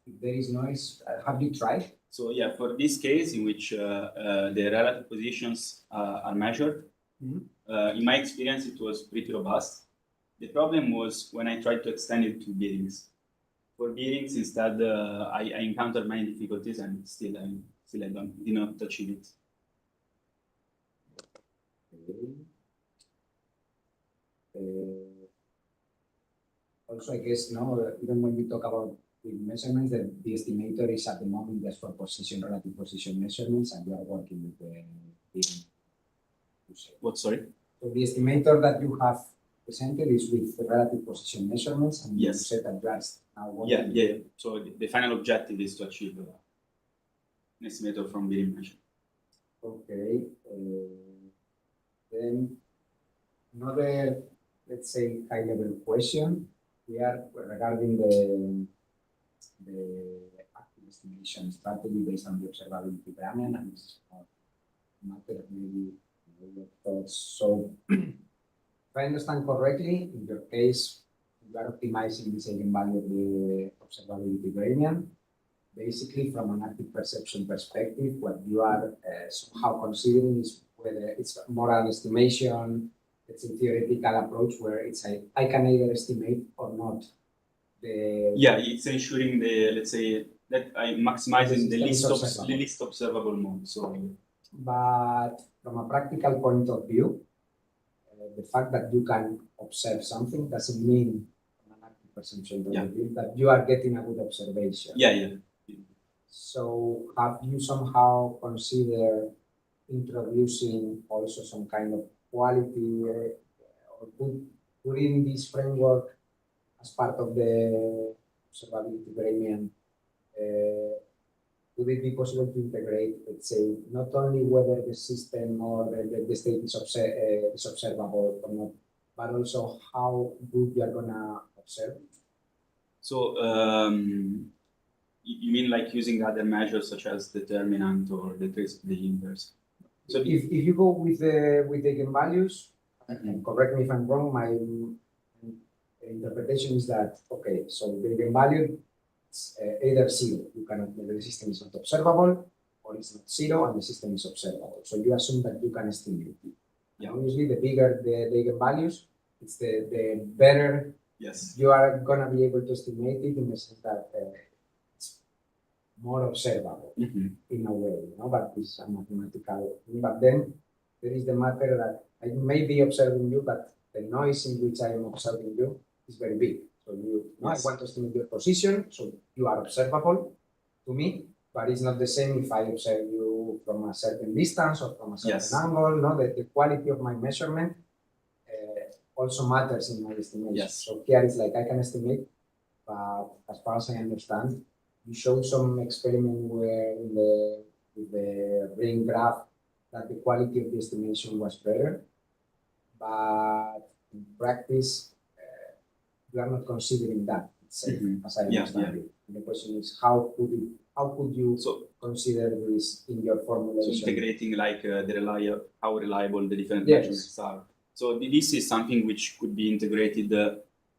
if there is noise, have you tried? So yeah, for this case in which the relative positions are measured, in my experience, it was pretty robust. The problem was when I tried to extend it to bearings. For bearings, instead, I encountered many difficulties, and still I did not achieve it. also, I guess, even when we talk about with measurements, the estimator is at the moment just for relative position measurements, and you are working with the What, sorry? So the estimator that you have presented is with the relative position measurements, and you said that you are now working. Yeah. So the final objective is to achieve an estimator from being measured. Okay. Then another, let's say, high-level question here regarding the active estimation strategy based on the observability parameter, and it's a matter of maybe your thoughts. So, if I understand correctly, in your case, you are optimizing the eigenvalue of the observability gradient. Basically, from an active perception perspective, what you are somehow considering is whether it's more an estimation, it's a theoretical approach where it's I can either estimate or not. It's ensuring let's say that I'm maximizing the least observable mode. So, but from a practical point of view, the fact that you can observe something doesn't mean, from an active perception point of view, that you are getting a good observation. Yeah. So, have you somehow considered introducing also some kind of quality or putting this framework as part of the observability gradient? Would it be possible to integrate, let's say, not only whether the system or the state is observable or not, but also how good you are gonna observe? So, you mean like using other measures such as determinant or the trace of the inverse? So if you go with the eigenvalues, and correct me if I'm wrong, my interpretation is that, okay, so the eigenvalue is either zero, the system is not observable, or it's not zero and the system is observable. So you assume that you can estimate it. Yeah. Obviously, the bigger the eigenvalues, it's the better you are gonna be able to estimate it, in the sense that it's more observable in a way, but it's a mathematical thing. But then there is the matter that I may be observing you, but the noise in which I am observing you is very big. So I want to estimate your position, so you are observable to me, but it's not the same if I observe you from a certain distance or from a certain angle. The quality of my measurement also matters in my estimation. So here it's like I can estimate, but as far as I understand, you showed some experiment where with the ring graph that the quality of the estimation was better, but in practice, you are not considering that itself, as I understand it. And the question is, how could you consider this in your formulation? So integrating like how reliable the different measurements are. So this is something which could be integrated.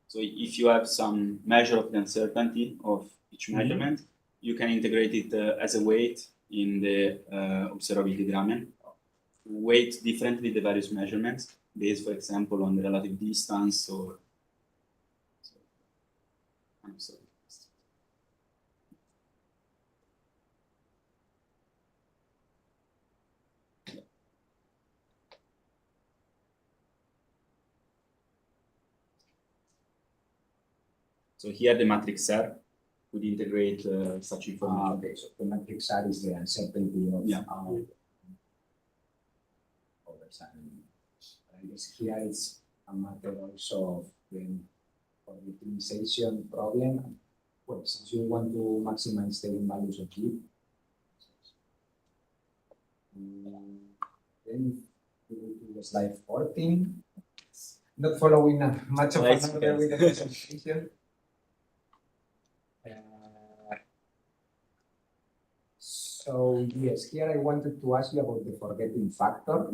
So if you have some measure of the uncertainty of each measurement, you can integrate it as a weight in the observability gradient. Weight differently the various measurements based, for example, on the relative distance or. I'm sorry. So here the matrix R would integrate such information. Okay, so the matrix R is the uncertainty of I guess here it's a matter also of the optimization problem. Well, since you want to maximize the values of G, then we go to the slide 14. Not following much of another with the presentation. So yes, here I wanted to ask you about the forgetting factor.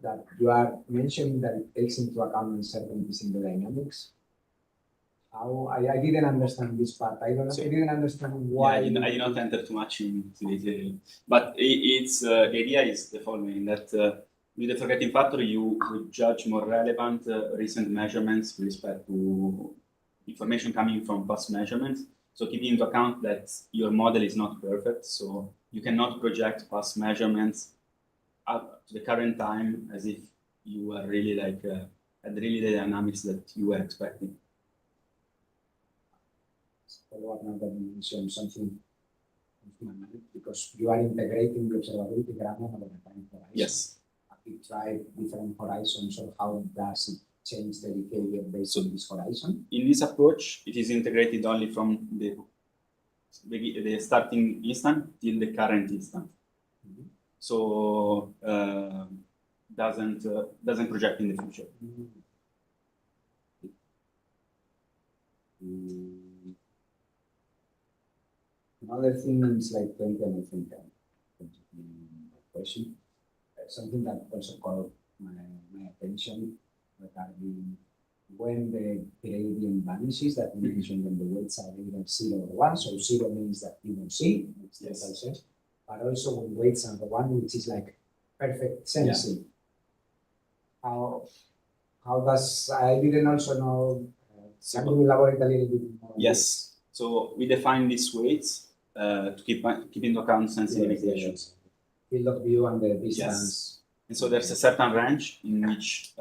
That you are mentioning that it takes into account uncertainties in the dynamics. I didn't understand this part. I didn't understand why. I did not enter too much into it, but the idea is the following: that with the forgetting factor, you would judge more relevant recent measurements with respect to information coming from past measurements. So keeping into account that your model is not perfect, so you cannot project past measurements up to the current time as if you are really had really the dynamics that you were expecting. follow up now that you mentioned something because you are integrating the observability grammar over the time horizon. Yes. Have you tried different horizons or how does it change the behavior based on this horizon? In this approach, it is integrated only from the starting instant till the current instant. Mhm. So doesn't project in the future. Another thing is like 20 and I think question. Something that also caught my attention regarding when the gradient vanishes that you mentioned when the weights are either 0 or 1. So 0 means that you don't see, Yes. but also when weights are 1, which is like perfect sensing. How does I didn't also know. Can you elaborate a little bit more? Yes. So we define these weights to keep into account sensing limitations. Field of view and the distance. Yes. And so there's a certain range in which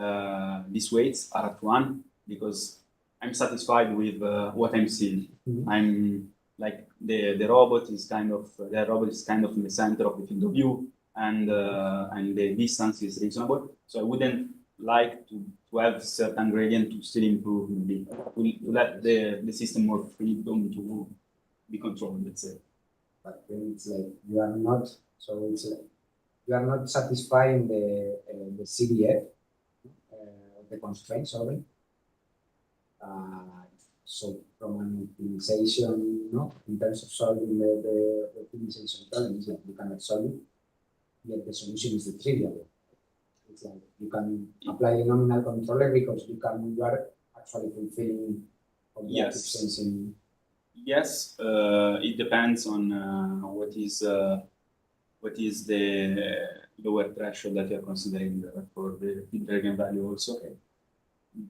these weights are at 1 because I'm satisfied with what I'm seeing. Mhm. I'm like the robot is kind of in the center of the field of view, and the distance is reasonable. So I wouldn't like to have certain gradient to still improve, maybe to let the system more freedom to be controlled, let's say. But then it's like you are not. So it's like you are not satisfying the CDF the constraint. Sorry. So from an optimization, in terms of solving the optimization problem, it's like you cannot solve it, yet the solution is the trivial one. It's like you can apply a nominal controller because you are actually fulfilling objective sensing. Yes, it depends on what is the lower threshold that you're considering for the eigenvalue also. Okay.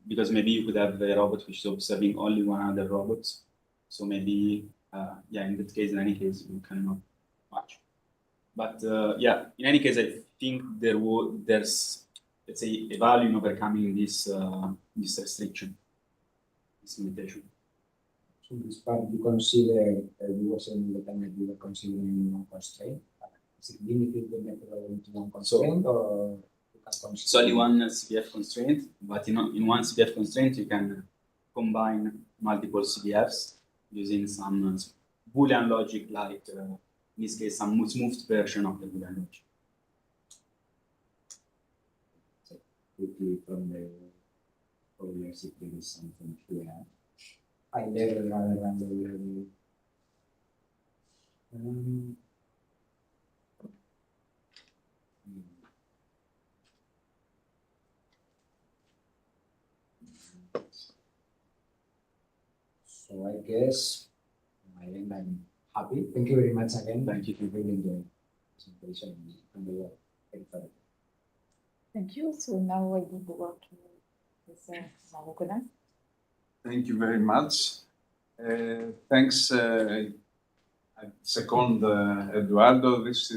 Because maybe you could have a robot which is observing only one other robot. So maybe, in that case, in any case, you cannot match. But in any case, I think there's, let's say, a value in overcoming this restriction, this limitation. So this part you consider, you were saying the time that you were considering one constraint. Is it limited the methodology to one constraint or? It's only one CDF constraint, but in one CDF constraint, you can combine multiple CDFs using some Boolean logic, like in this case, some smoothed version of the Boolean logic. Quickly from the progress, if there is something here, high level rather than the level. So I guess at my end I'm happy. Thank you very much again. Thank you. Really enjoyed the presentation and the work. Thank you. So now I give the word to Professor Nicola. Thank you very much. Thanks. I second Eduardo. This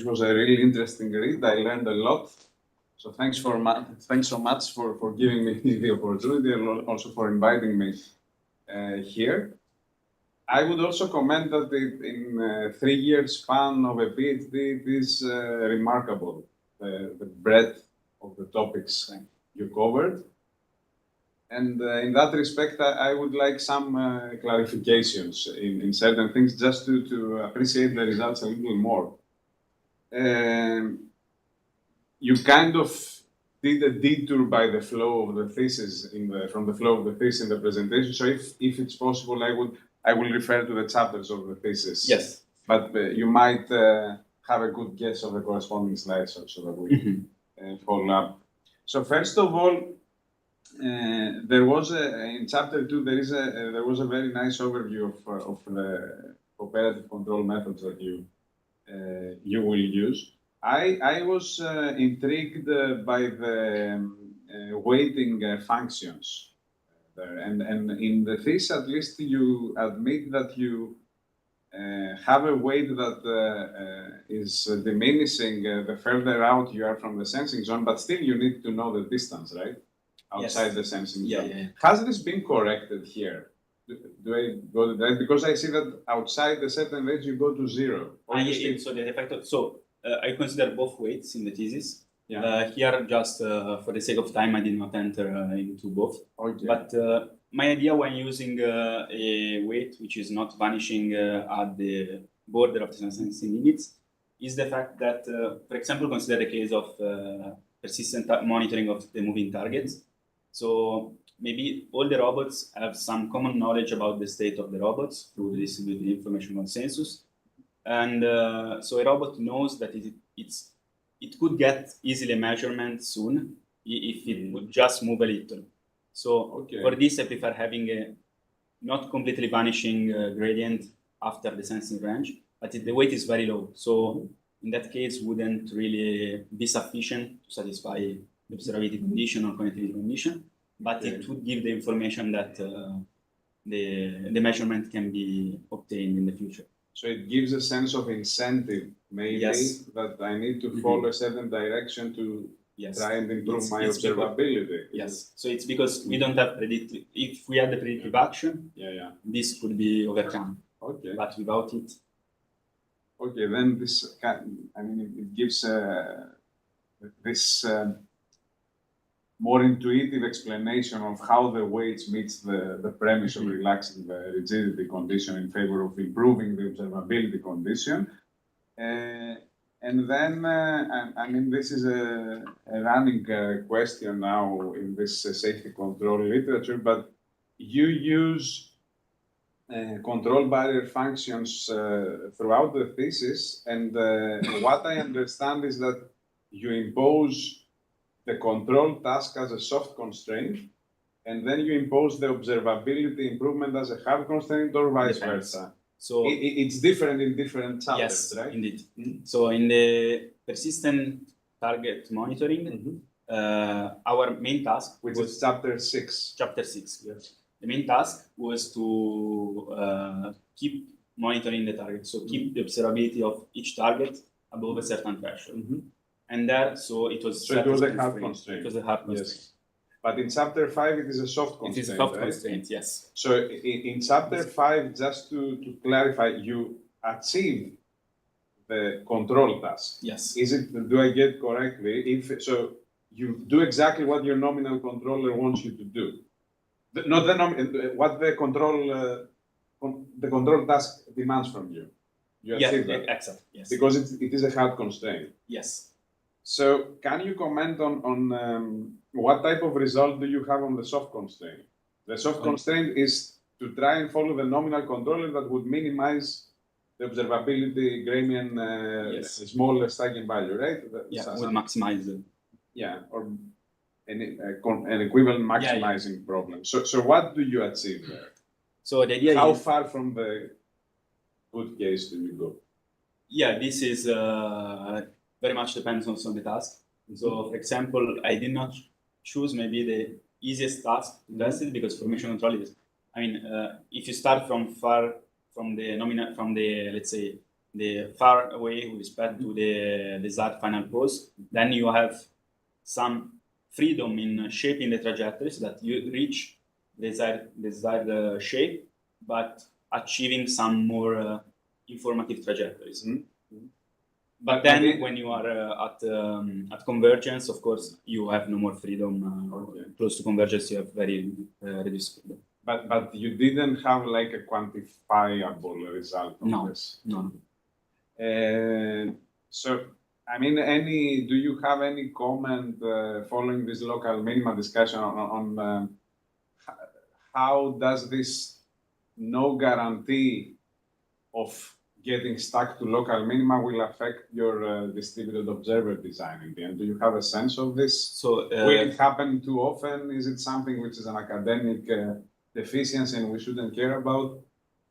was a really interesting read. I learned a lot. So thanks so much for giving me the opportunity and also for inviting me here. I would also comment that in 3 years span of a PhD, it is remarkable, the breadth of the topics you covered. And in that respect, I would like some clarifications in certain things just to appreciate the results a little more. You kind of did a detour by the flow of the thesis from the flow of the thesis in the presentation. So if it's possible, I will refer to the chapters of the thesis. Yes. But you might have a good guess of the corresponding slides so that we follow up. So first of all, there was in chapter 2 there was a very nice overview of the cooperative control methods that you will use. I was intrigued by the weighting functions there, and in the thesis at least you admit that you have a weight that is diminishing the further out you are from the sensing zone, but still you need to know the distance, right? Outside the sensing zone. Yeah. Has this been corrected here? Do I got it right? Because I see that outside a certain range you go to 0. Or you still- So the effect of, I consider both weights in the thesis. Yeah. Here, just for the sake of time, I did not enter into both. Okay. But my idea when using a weight which is not vanishing at the border of the sensing limits is the fact that, for example, consider the case of persistent monitoring of the moving targets. So maybe all the robots have some common knowledge about the state of the robots through the distributed information consensus. And so a robot knows that it could get easily a measurement soon if it would just move a little. So for this, I prefer having a not completely vanishing gradient after the sensing range, but the weight is very low. So in that case, wouldn't really be sufficient to satisfy the observability condition or connectivity condition, but it would give the information that the measurement can be obtained in the future. So it gives a sense of incentive, maybe, that I need to follow a certain direction to try and improve my observability. Yes. So it's because we don't have predictive. If we had the predictive action, this could be overcome. Okay. But without it. Okay, then this it gives this more intuitive explanation of how the weights meets the premise of relaxing the rigidity condition in favor of improving the observability condition. And then, this is a running question now in this safety control literature, but you use control barrier functions throughout the thesis, and what I understand is that you impose the control task as a soft constraint, and then you impose the observability improvement as a hard constraint, or vice versa. So it's different in different chapters, right? Indeed. So in the persistent target monitoring, our main task, which was chapter 6. Chapter 6. Yes. The main task was to keep monitoring the target, so keep the observability of each target above a certain threshold. And there, so it was. So it was a hard constraint. It was a hard constraint. Yes. But in chapter 5, it is a soft constraint. It is a soft constraint, yes. So in chapter 5, just to clarify, you achieve the control task. Yes. Is it? Do I get correctly? If so, you do exactly what your nominal controller wants you to do. Not what the control task demands from you. You achieve that. Excellent. Yes. Because it is a hard constraint. Yes. So can you comment on what type of result do you have on the soft constraint? The soft constraint is to try and follow the nominal controller that would minimize the observability Gramian small stacking value, right? Would maximize it. Yeah, or an equivalent maximizing problem. So what do you achieve there? So the idea how is, far from the good case do you go? Yeah, this is very much depends on the task. So, for example, I did not choose maybe the easiest task to test it because formation control is. I mean, if you start from let's say the far away with respect to the desired final pose, then you have some freedom in shaping the trajectory so that you reach the desired shape, but achieving some more informative trajectories. But then, when you are at convergence, of course, you have no more freedom. Close to convergence, you have very reduced freedom. But you didn't have like a quantifiable result on this. No. So, I mean, do you have any comment following this local minima discussion on how does this no guarantee of getting stuck to local minima will affect your distributed observer design in the end? Do you have a sense of this? So, will it happen too often? Is it something which is an academic deficiency and we shouldn't care about?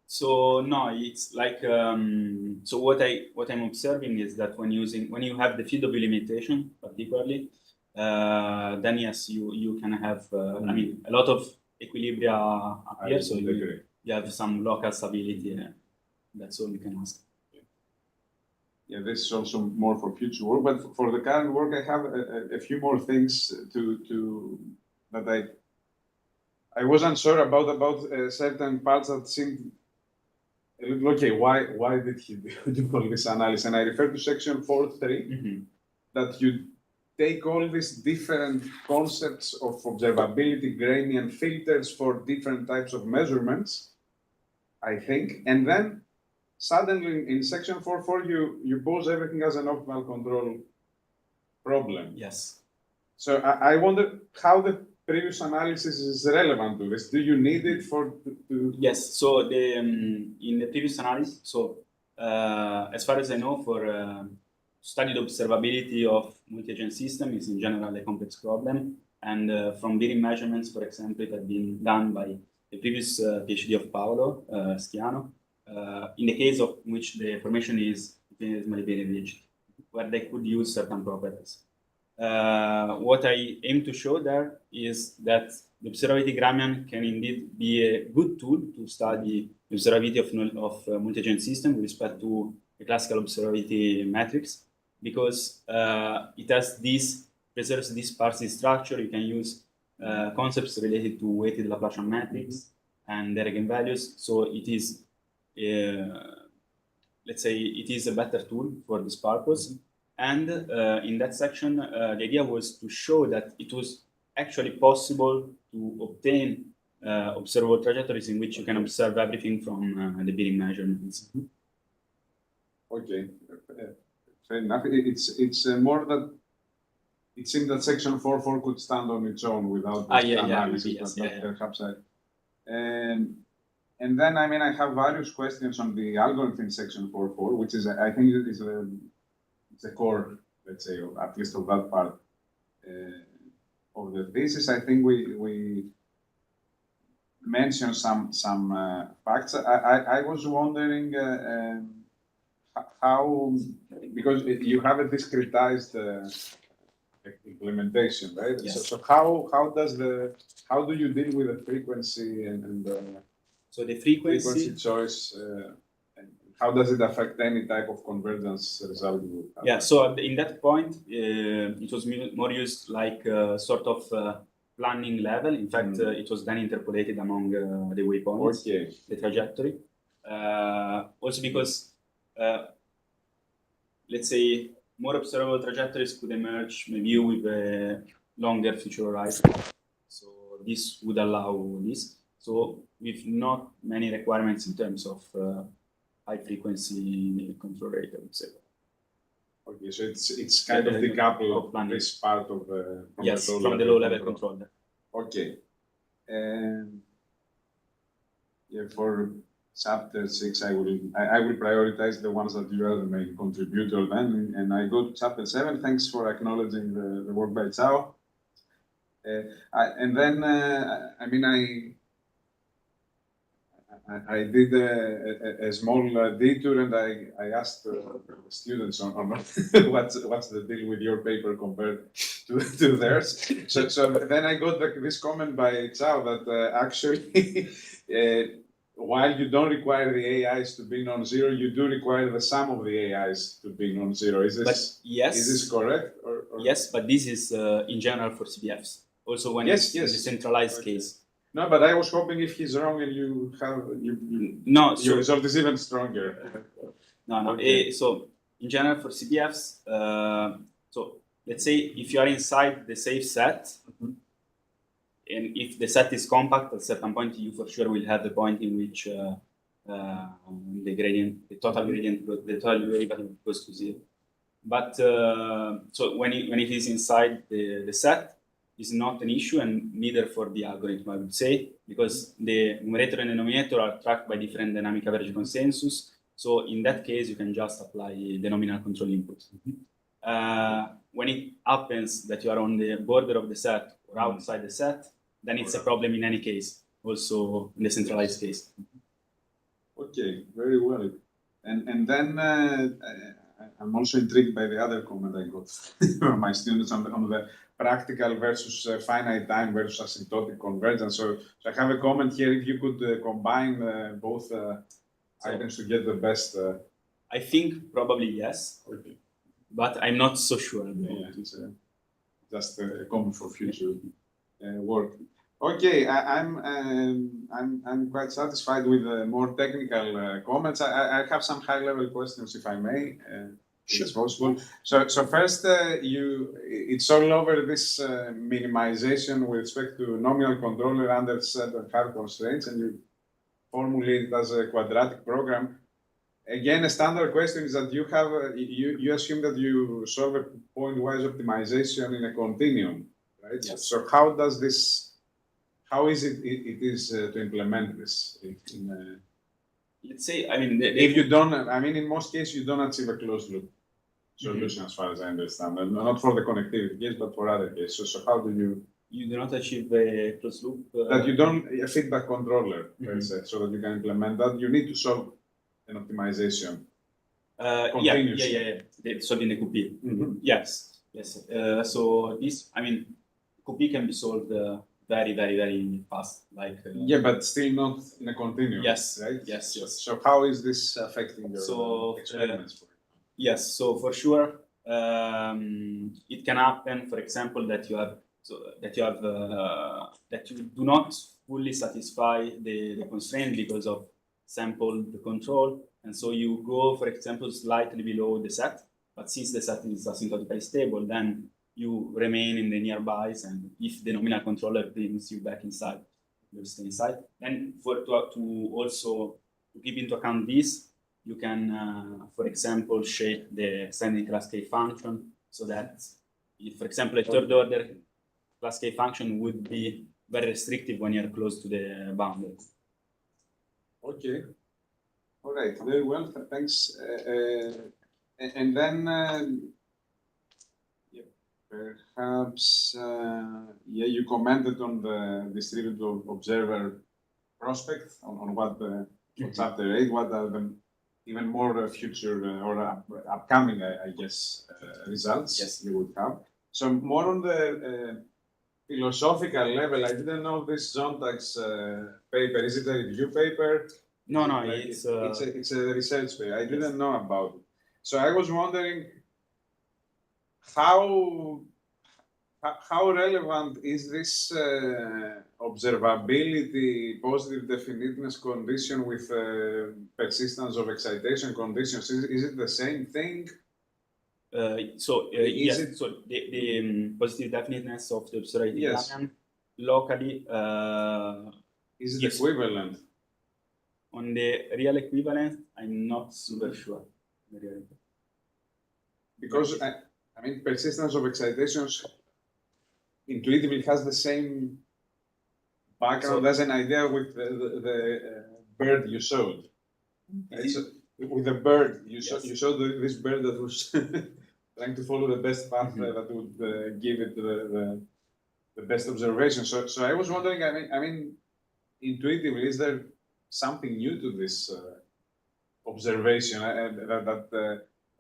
So no, it's like so what I'm observing is that when you have the feedback limitation particularly, then yes, you can have I mean a lot of equilibria appear, so you have some local stability. That's all you can ask. Yeah, this is also more for future work, but for the current work, I have a few more things that I was unsure about certain parts that seemed a little okay. Why did he do all this analysis? And I refer to section 4.3 that you take all these different concepts of observability, gradient filters for different types of measurements, I think, and then suddenly in section 4.4 you pose everything as an optimal control problem. Yes. So I wonder how the previous analysis is relevant to this. Do you need it to Yes. So in the previous analysis, as far as I know, for study the observability of multi-agent system is in general a complex problem, and from bearing measurements, for example, it had been done by the previous PhD of Paolo Schiano. In the case of which the formation is infinitesimally enriched, where they could use certain properties. What I aim to show there is that the observability gradient can indeed be a good tool to study the observability of multi-agent system with respect to the classical observability metrics, because it has preserves this sparsity structure. You can use concepts related to weighted Laplacian metrics and their eigenvalues. So it is, let's say, it is a better tool for this purpose. And in that section, the idea was to show that it was actually possible to obtain observable trajectories in which you can observe everything from the bearing measurements. Okay, fair enough. It's more that it seemed that section 4.4 could stand on its own without analysis, maybe, yes, but perhaps and then I mean I have various questions on the algorithm in section 4.4, which is I think it is it's a core, let's say, at least of that part of the thesis. I think we mentioned some facts. I was wondering how, because you have a discretized implementation, right? Yes. So how do you deal with the frequency and so the frequency choice? How does it affect any type of convergence result? Yeah, so in that point, it was more used like sort of planning level. In fact, it was then interpolated among the waypoints, the trajectory. Also because, let's say, more observable trajectories could emerge maybe with a longer future horizon. So this would allow this. So with not many requirements in terms of high frequency control rate, I would say. Okay, so it's kind of decoupled this part of from the low level control. Okay, and yeah, for chapter 6, I will prioritize the ones that you are the main contributor then, and I go to chapter 7. Thanks for acknowledging the work by Chao. And then I mean I did a small detour, and I asked the students on what's the deal with your paper compared to theirs. So then I got this comment by Chao that actually while you don't require the AIs to be non-zero, you do require the sum of the AIs to be non-zero. Is this correct? Or? Yes, but this is in general for CBFs. Also when it's a centralized case. No, but I was hoping if he's wrong and you have your result is even stronger. No. Okay. So in general for CBFs, so let's say if you are inside the safe set, and if the set is compact, at a certain point you for sure will have the point in which the total derivative goes to zero. But so when it is inside the set, is not an issue, and neither for the algorithm, I would say, because the numerator and denominator are tracked by different dynamic average consensus. So in that case, you can just apply the nominal control input. When it happens that you are on the border of the set or outside the set, then it's a problem in any case, also in the centralized case. Okay, very well. And then I'm also intrigued by the other comment I got from my students on the practical versus finite time versus asymptotic convergence. So I have a comment here. If you could combine both items to get the best. I think probably yes, but I'm not so sure. Yeah, it's just a comment for future work. Okay, I'm quite satisfied with the more technical comments. I have some high-level questions, if I may, if it's possible. So first, it's all over this minimization with respect to nominal controller under certain hard constraints, and you formulate it as a quadratic program. Again, a standard question is that you assume that you solve a point-wise optimization in a continuum, right? Yes. So how does this? How is it to implement this? Let's say, I mean, If you don't, I mean, in most cases, you don't achieve a closed loop solution, as far as I understand, and not for the connectivity case, but for other cases. So how do you? You do not achieve a closed loop. That you don't a feedback controller, let's say, so that you can implement that. You need to solve an optimization. Continuously. Yeah. Solving the QP. Yes. So this, I mean, QP can be solved very fast. Like Yeah, but still not in a continuum. Yes. Right. Yes. So how is this affecting your experiments? Yes. So for sure, it can happen. For example, that you do not fully satisfy the constraint because of sample the control, and so you go, for example, slightly below the set. But since the set is asymptotically stable, then you remain in the nearbys, and if the nominal controller brings you back inside, you stay inside. And to also keep into account this, you can, for example, shape the standing class K function so that, if, for example, a third order class K function would be very restrictive when you're close to the boundary. Okay. All right. Very well. Thanks. And then perhaps you commented on the distributed observer prospect on what the chapter 8, what are the even more future or upcoming, I guess, results you would have. So more on the philosophical level, I didn't know this Zontag's paper. Is it a review paper? No, it's a research paper. I didn't know about it. So I was wondering how relevant is this observability positive definiteness condition with persistence of excitation conditions? Is it the same thing? Yes. So the positive definiteness of the observability locally is it equivalent? On the real equivalent, I'm not super sure. Because I mean, persistence of excitations intuitively has the same background as an idea with the bird you showed. Right? So with the bird, you showed this bird that was trying to follow the best path that would give it the best observation. So I was wondering, I mean, intuitively, is there something new to this observation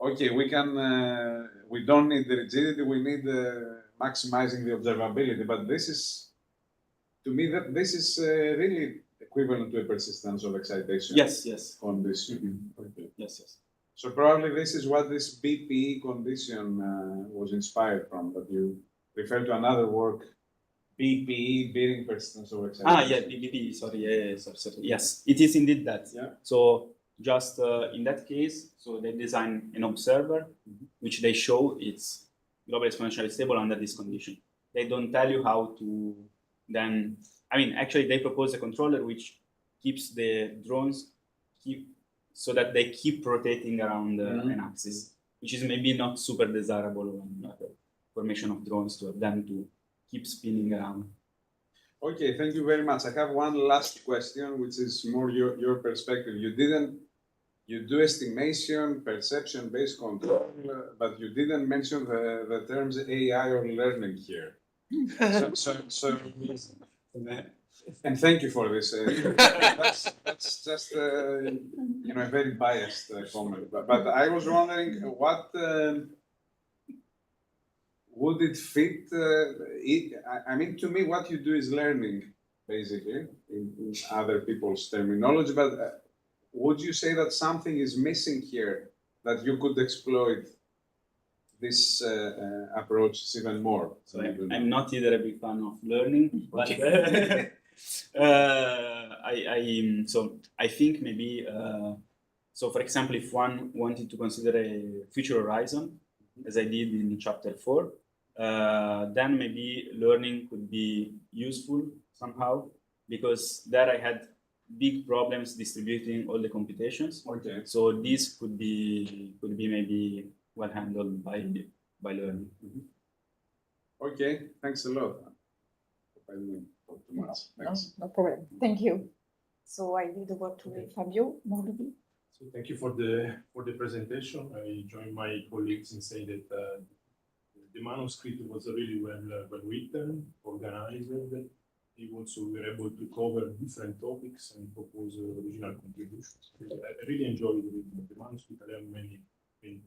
okay, we don't need the rigidity, we need maximizing the observability, but this is, to me, that this is really equivalent to a persistence of excitation. Yes. Condition. Okay. Yes. So probably this is what this BPE condition was inspired from, that you refer to another work, BPE, bearing persistence of excitation. BPE, sorry, sorry. Yes, it is indeed that. Yeah. So just in that case, so they design an observer, which they show it's globally exponentially stable under this condition. They don't tell you how to then, I mean, actually they propose a controller which keeps the drones so that they keep rotating around an axis, which is maybe not super desirable when you have a formation of drones to have them to keep spinning around. Okay, thank you very much. I have one last question, which is more your perspective. You do estimation, perception-based control, but you didn't mention the terms AI or learning here. And thank you for this. That's just a very biased comment. But I was wondering what would it fit? I mean, to me, what you do is learning, basically, in other people's terminology. But would you say that something is missing here that you could exploit this approach even more. So I'm not either a big fan of learning, but I think maybe so. For example, if one wanted to consider a future horizon, as I did in chapter 4, then maybe learning could be useful somehow, because there I had big problems distributing all the computations. Okay. So this could be maybe well handled by learning. Okay, thanks a lot. I didn't talk too much. Thanks. No problem. Thank you. So I leave the word to Fabio Morbidi. So thank you for the presentation. I join my colleagues in saying that the manuscript was really well written, organized. We also were able to cover different topics and propose original contributions. I really enjoyed reading the manuscript. I learned many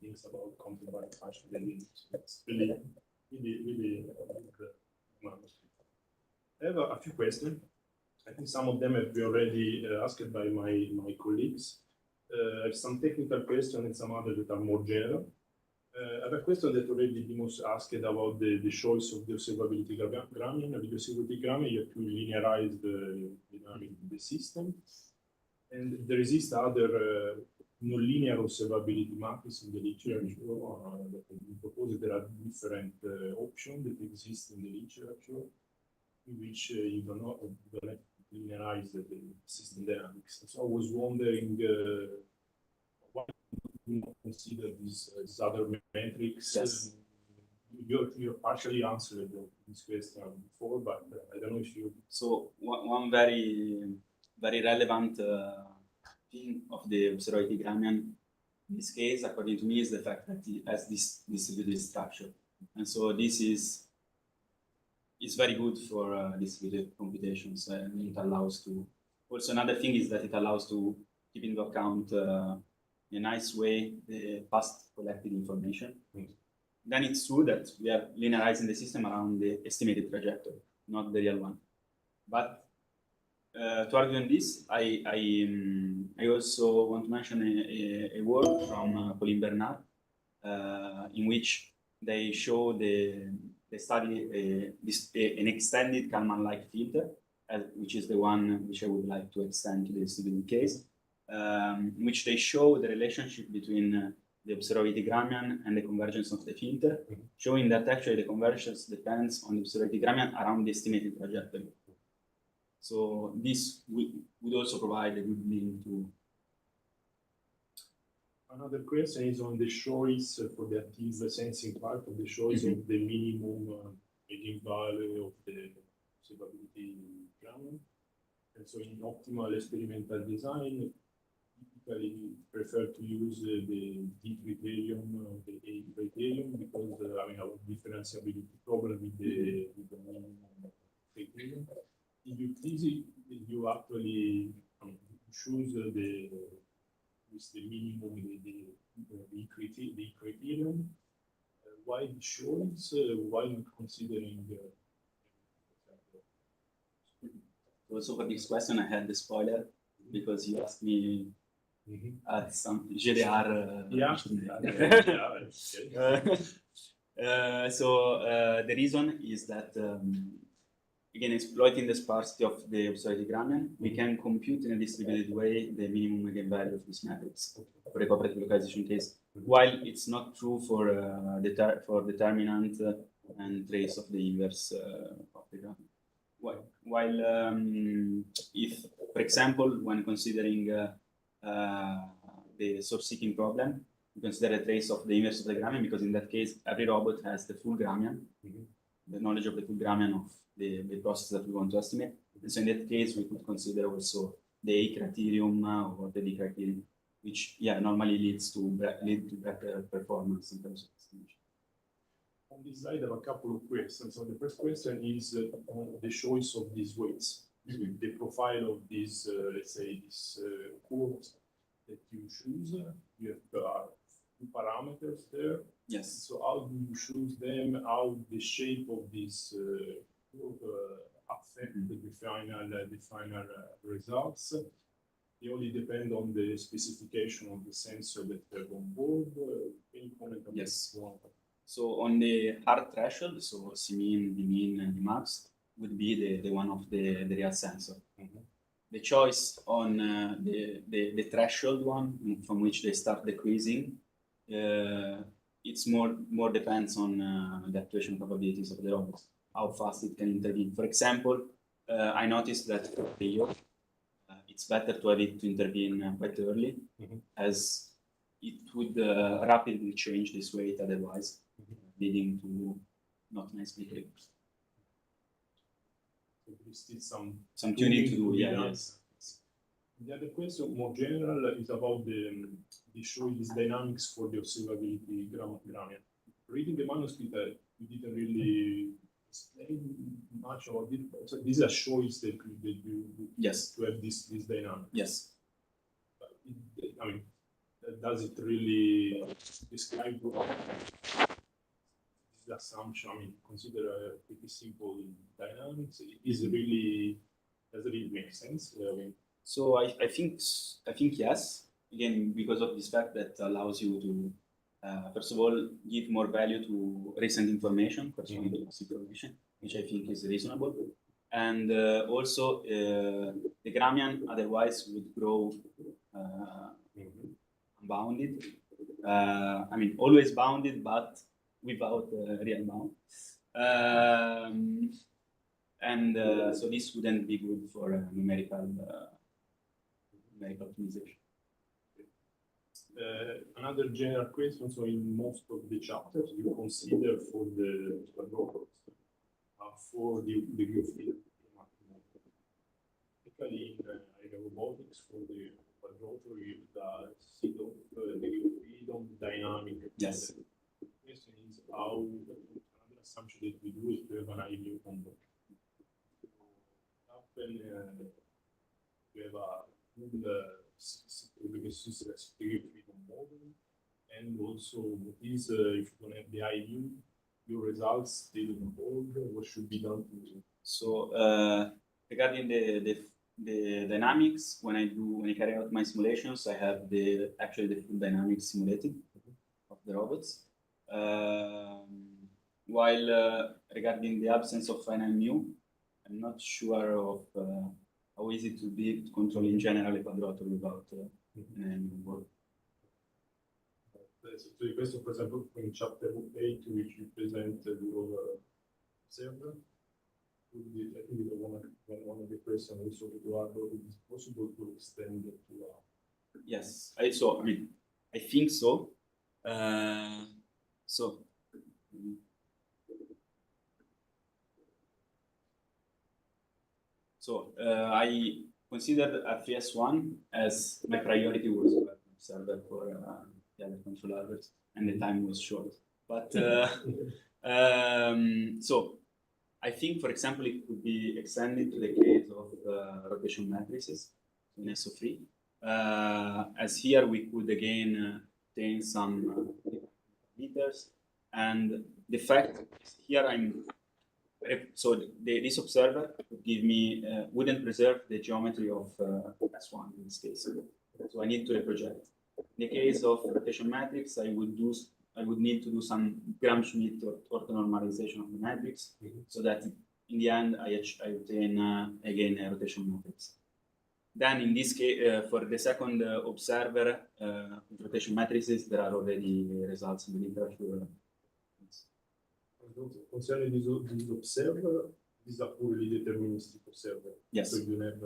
things about content by function. It's really good manuscript. I have a few questions. I think some of them have been already asked by my colleagues. I have some technical questions and some others that are more general. I have a question that already Dimos asked about the choice of the observability grammar. With the observability grammar, you have to linearize the system. And there exist other nonlinear observability matrices in the literature that have been proposed. There are different options that exist in the literature in which you don't have to linearize the system dynamics. So I was wondering why you not consider these other metrics. Yes. You partially answered this question before, but I don't know if you. So one very relevant thing of the observability grammar in this case, according to me, is the fact that it has this distributed structure, and so this is very good for distributed computations, and it allows to. Also, another thing is that it allows to keep into account in a nice way the past collected information. Then it's true that we are linearizing the system around the estimated trajectory, not the real one. But to argue on this, I also want to mention a work from Pauline Bernard, in which they show they study an extended Kalman-like filter, which is the one which I would like to extend to the distributed case, in which they show the relationship between the observability Gramian and the convergence of the filter, showing that actually the convergence depends on the observability Gramian around the estimated trajectory. So this would also provide a good link to. Another question is on the choice for the active sensing part of the choice of the minimum eigenvalue of the observability Gramian. And so in optimal experimental design, typically prefer to use the D criterion, the A criterion, because I mean, our differentiability problem with the minimum criterion. In your thesis, you actually choose the minimum, the criterion. Why the choice? Why not considering Also for this question, I had the spoiler because you asked me at some GDR. So the reason is that again, exploiting the sparsity of the observability Gramian, we can compute in a distributed way the minimum eigenvalue of this matrix for a cooperative localization case, while it's not true for determinant and trace of the inverse of the Gramian. While if, for example, when considering the source-seeking problem, we consider a trace of the inverse of the Gramian, because in that case, every robot has the full Gramian, the knowledge of the full Gramian of the process that we want to estimate. And so in that case, we could consider also the A criterion or the D criterion, which normally leads to better performance in terms of estimation. On this slide, I have a couple of questions. So the first question is the choice of these weights, the profile of these, let's say, these curves that you choose. You have two parameters there. Yes. So how do you choose them? How the shape of this curve affect the final results? They only depend on the specification of the sensor that they're on board. Can you comment on this one? So on the hard threshold, so C-mean, D-mean, and D-max would be the one of the real sensor. The choice on the threshold one from which they start decreasing, it's more depends on the actuation probabilities of the robots, how fast it can intervene. For example, I noticed that for the yolk, it's better to have it to intervene quite early, as it would rapidly change this weight otherwise, leading to not nice behaviors. So there's still some tuning to do, be yeah, done. yes. The other question, more general, is about the showing these dynamics for the observability gradient. Reading the manuscript, you didn't really explain much about it. So these are shows that you Yes. to have this dynamic. Yes. But I mean, does it really describe this assumption? I mean, consider a pretty simple dynamics. Does it really make sense? I mean, so I think yes. Again, because of this fact that allows you to first of all give more value to recent information, corresponding to past information, which I think is reasonable, and also the Gramian otherwise would grow unbounded. I mean, always bounded, but without real bound. And so this wouldn't be good for numerical optimization. Another general question, so in most of the chapters, you consider for the robots, for the degree of freedom. Typically, in robotics, for the quadrotor, you have the degree of freedom, dynamic. Yes. The question is how, another assumption that we do is to have an ideal combo. Often, you have a full degree of freedom model, and also is if you don't have the IU, your results still hold. What should be done to? So regarding the dynamics, when I carry out my simulations, I have actually the full dynamics simulated of the robots. While regarding the absence of finite mu, I'm not sure of how easy it would be to control in general a quadrator without an work. So the question, for example, in chapter 8, which you present the observer, I think one of the questions also to is it possible to extend it to Yes, I think so. I considered FES1 as my priority was observer for the other controllers, and the time was short. But so I think, for example, it could be extended to the case of rotation matrices in SO3. As here we could again obtain some meters, and the fact is here so this observer would give me wouldn't preserve the geometry of S1 in this case, so I need to reproject. In the case of rotation matrix, I would need to do some Gram-Schmidt orthonormalization of the matrix, so that in the end I obtain again a rotation matrix. Then in this case, for the second observer with rotation matrices, there are already results in the literature. Concerning this observer, these are purely deterministic observer. Yes. So you have,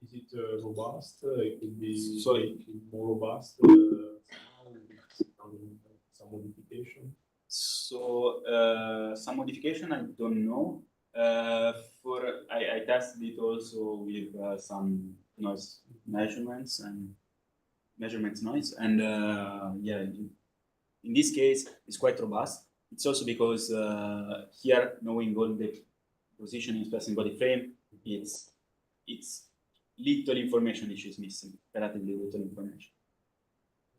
is it robust? It could be more robust. Some modification. So some modification, I don't know. I tested it also with some noise measurements and noise, and yeah. In this case, it's quite robust. It's also because here, knowing all the positioning space and body frame, it's little information which is missing, relatively little information.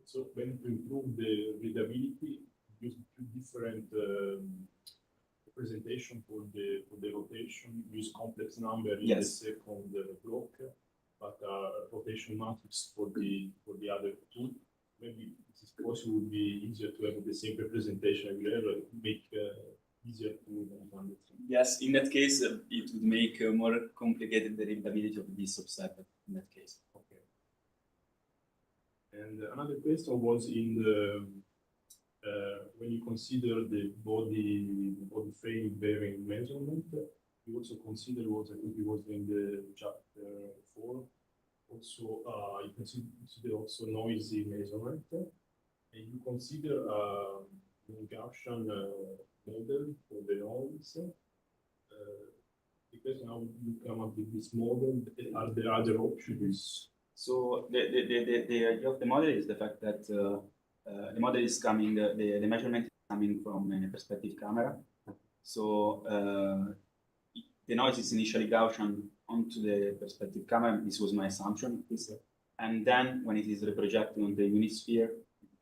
So when to improve the readability, use two different representation for the rotation. Use complex number in the second block, but rotation matrix for the other two. maybe it is possible, would be easier to have the same representation everywhere, make easier to understand. Yes, in that case, it would make more complicated the readability of this observer in that case. Okay. And another question was in the when you consider the body frame bearing measurement, you also consider what I think it was in the chapter 4. Also, you consider also noisy measurement, and you consider Gaussian model for the noise. Because now you come up with this model, are there other options? So the idea of the model is the fact that the model is coming, the measurement is coming from a perspective camera. So the noise is initially Gaussian onto the perspective camera. This was my assumption. And then when it is reprojected on the unit sphere,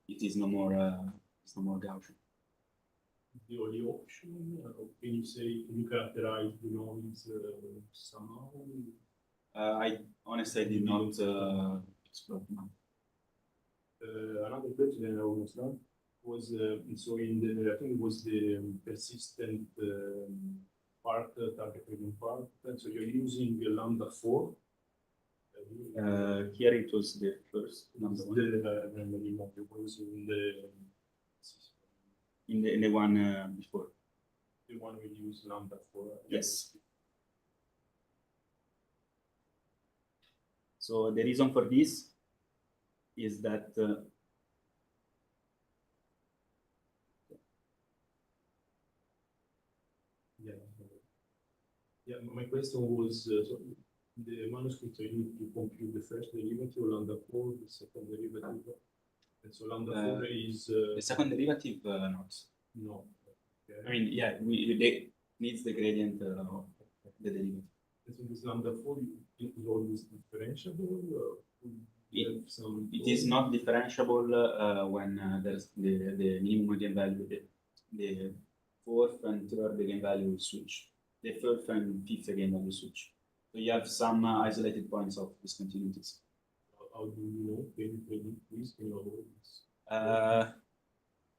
it is no more Gaussian. The only option, can you say, can you characterize the noise somehow? I honestly did not explore now. Another question I almost done was so in the I think it was the persistent part, target driven part. And so you're using lambda 4. Here it was the first number one. It was In the one before. The one we use lambda 4. Yes. So the reason for this is that my question was so the manuscript, so you need to compute the first derivative, lambda 4, the second derivative, and so lambda 4 is the second derivative not. No. Okay. I mean, yeah, they needs the gradient of the derivative. And so this lambda 4 is always differentiable. It is not differentiable when there's the minimum eigenvalue, the fourth and third eigenvalue will switch. The fourth and fifth eigenvalue switch. So you have some isolated points of discontinuities. How do you know? Can you predict this? Can you avoid this?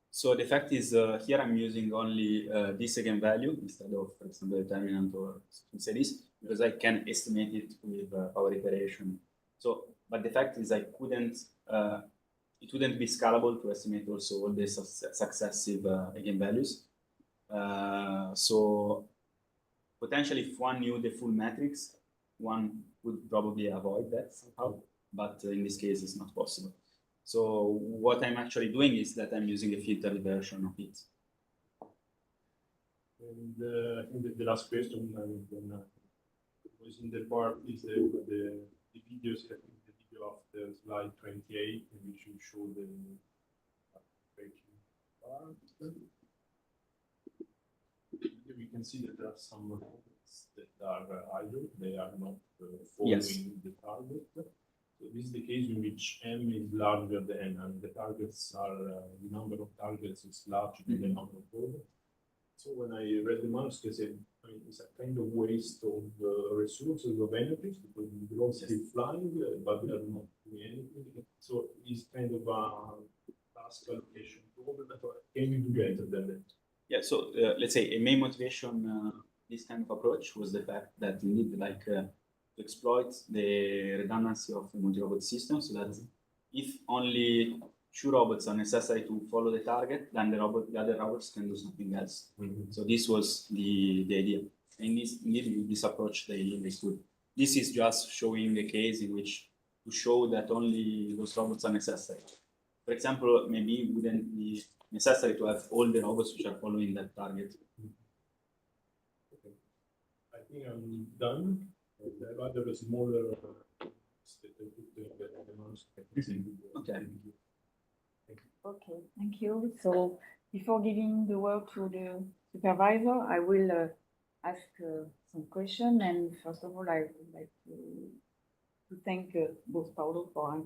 So the fact is, here I'm using only this eigenvalue instead of, for example, determinant or something like this, because I can estimate it with power iteration. So, but the fact is, I couldn't. It wouldn't be scalable to estimate also all the successive eigenvalues. So potentially, if one knew the full matrix, one would probably avoid that somehow. But in this case, it's not possible. So what I'm actually doing is that I'm using a filtered version of it. And I think the last question was in the part is the videos. I think the video after slide 28, and we should show the part. We can see that there are some robots that are idle; they are not following the target. So this is the case in which M is larger than N, and the targets are the number of targets is larger than the number of robots. So when I read the manuscript, I mean, it's a kind of waste of resources of energy because the robots keep flying, but they are not doing anything. So it's kind of a task allocation problem. Can you do better than that? Yeah. So let's say a main motivation this kind of approach was the fact that you need to exploit the redundancy of the multi-robot system, so that if only 2 robots are necessary to follow the target, then the other robots can do something else. So this was the idea. And this approach they could. This is just showing a case in which to show that only those robots are necessary. For example, maybe it wouldn't be necessary to have all the robots which are following that target. Okay. I think I'm done. There are other smaller Okay. Okay, thank you. So before giving the word to the supervisor, I will ask some questions. And first of all, I would like to thank both Paolo for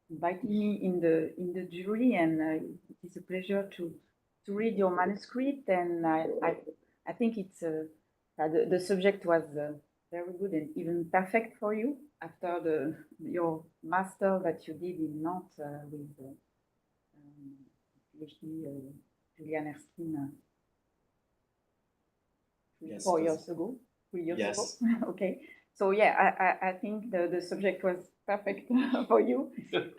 inviting me in the jury, and it is a pleasure to read your manuscript. And I think it's the subject was very good and even perfect for you after your master that you did in Nantes with PhD, Julian Erskine, Yes, 4 'cause- years ago, 3 years Yes. ago. Okay. So yeah, I think the subject was perfect for you.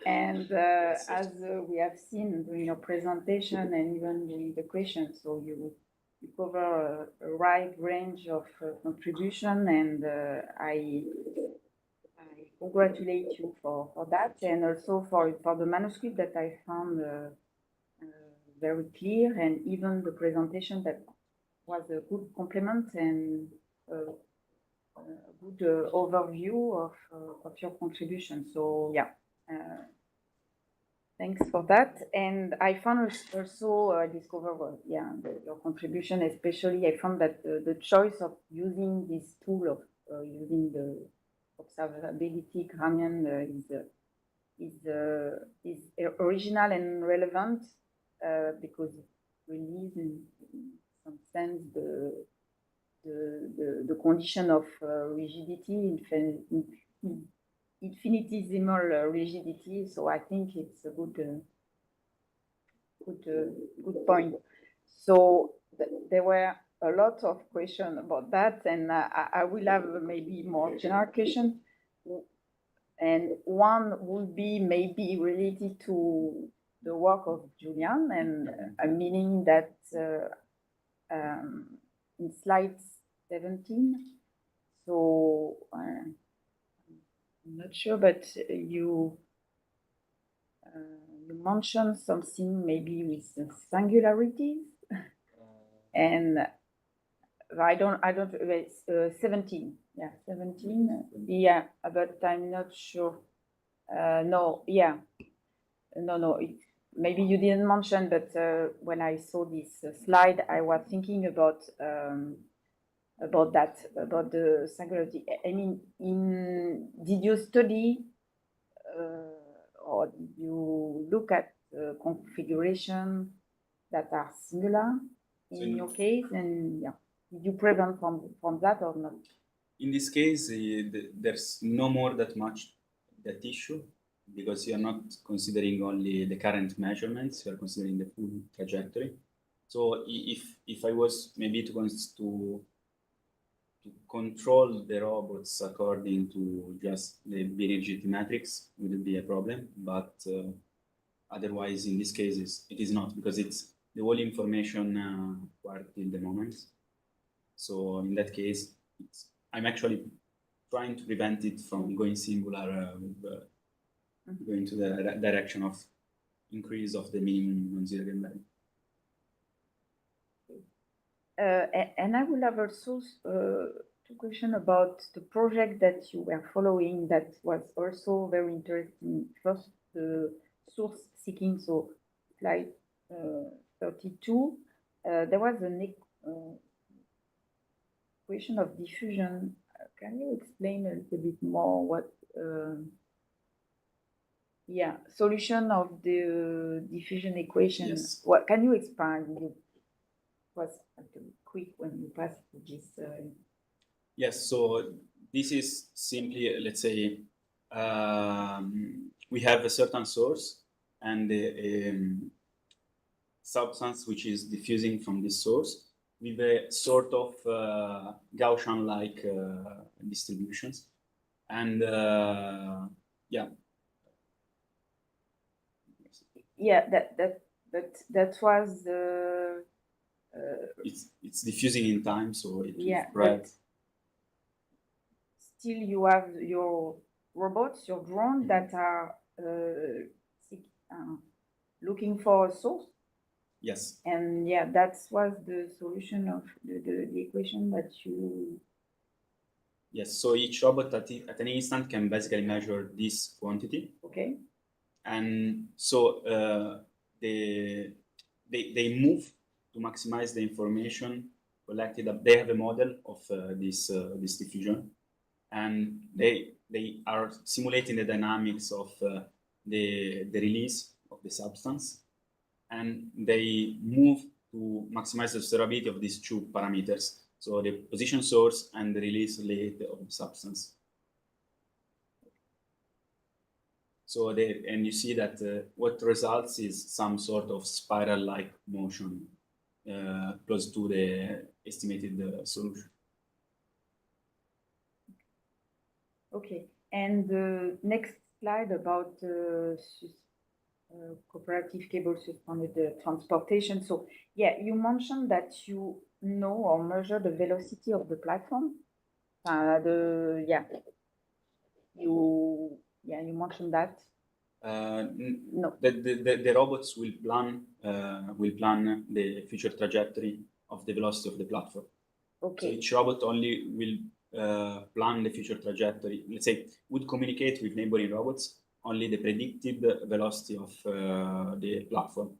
And Yes, as we have seen during your presentation and even during the questions, so you cover a wide range of contribution, and I congratulate you for that, and also for the manuscript that I found very clear, and even the presentation that was a good complement and a good overview of your contribution. So yeah, thanks for that. And I found also I discovered your contribution, especially I found that the choice of using this tool of using the observability gradient is original and relevant because it relieves in some sense the condition of rigidity, infinitesimal rigidity. So I think it's a good point. So there were a lot of questions about that, and I will have maybe more general questions. And one would be maybe related to the work of Julian, and meaning that in slide 17, so I'm not sure, but you mentioned something maybe with singularities, and I don't, 17, yeah, 17, yeah, but I'm not sure. No, yeah, no, maybe you didn't mention, but when I saw this slide, I was thinking about the singularity. I mean, did you study or did you look at configuration that are singular in your case? And yeah, did you prevent from that or not? In this case, there's no more that much that issue because you're not considering only the current measurements, you're considering the full trajectory. So if I was maybe to control the robots according to just the binary matrix wouldn't be a problem, but otherwise in this case it is not, because it's the whole information acquired in the moment. So in that case, I'm actually trying to prevent it from going singular going to the direction of increase of the minimum non-zero value. And I will have also two questions about the project that you were following that was also very interesting. First, the source seeking, so slide 32. There was a question of diffusion. Can you explain a little bit more what? Solution of the diffusion equation. Yes. What can you expand? It was quick when you passed this. Yes, so this is simply, let's say, we have a certain source and a substance which is diffusing from this source with a sort of Gaussian-like distributions. And yeah. Yeah, that was the. It's diffusing in time, so it Yeah, spread. but still you have your robots, your drone that are looking for a source. Yes. And yeah, that was the solution of the equation that you. Yes, so each robot at any instant can basically measure this quantity. Okay. And so they move to maximize the information collected. They have a model of this diffusion, and they are simulating the dynamics of the release of the substance, and they move to maximize the observability of these two parameters, so the position source and the release rate of the substance. So and you see that what results is some sort of spiral-like motion close to the estimated solution. Okay, and the next slide about cooperative cable suspended transportation. So yeah, you mentioned that you know or measure the velocity of the platform. You mentioned that. No. The robots will plan the future trajectory of the velocity of the platform. Okay. So each robot only will plan the future trajectory. Let's say would communicate with neighboring robots only the predicted velocity of the platform,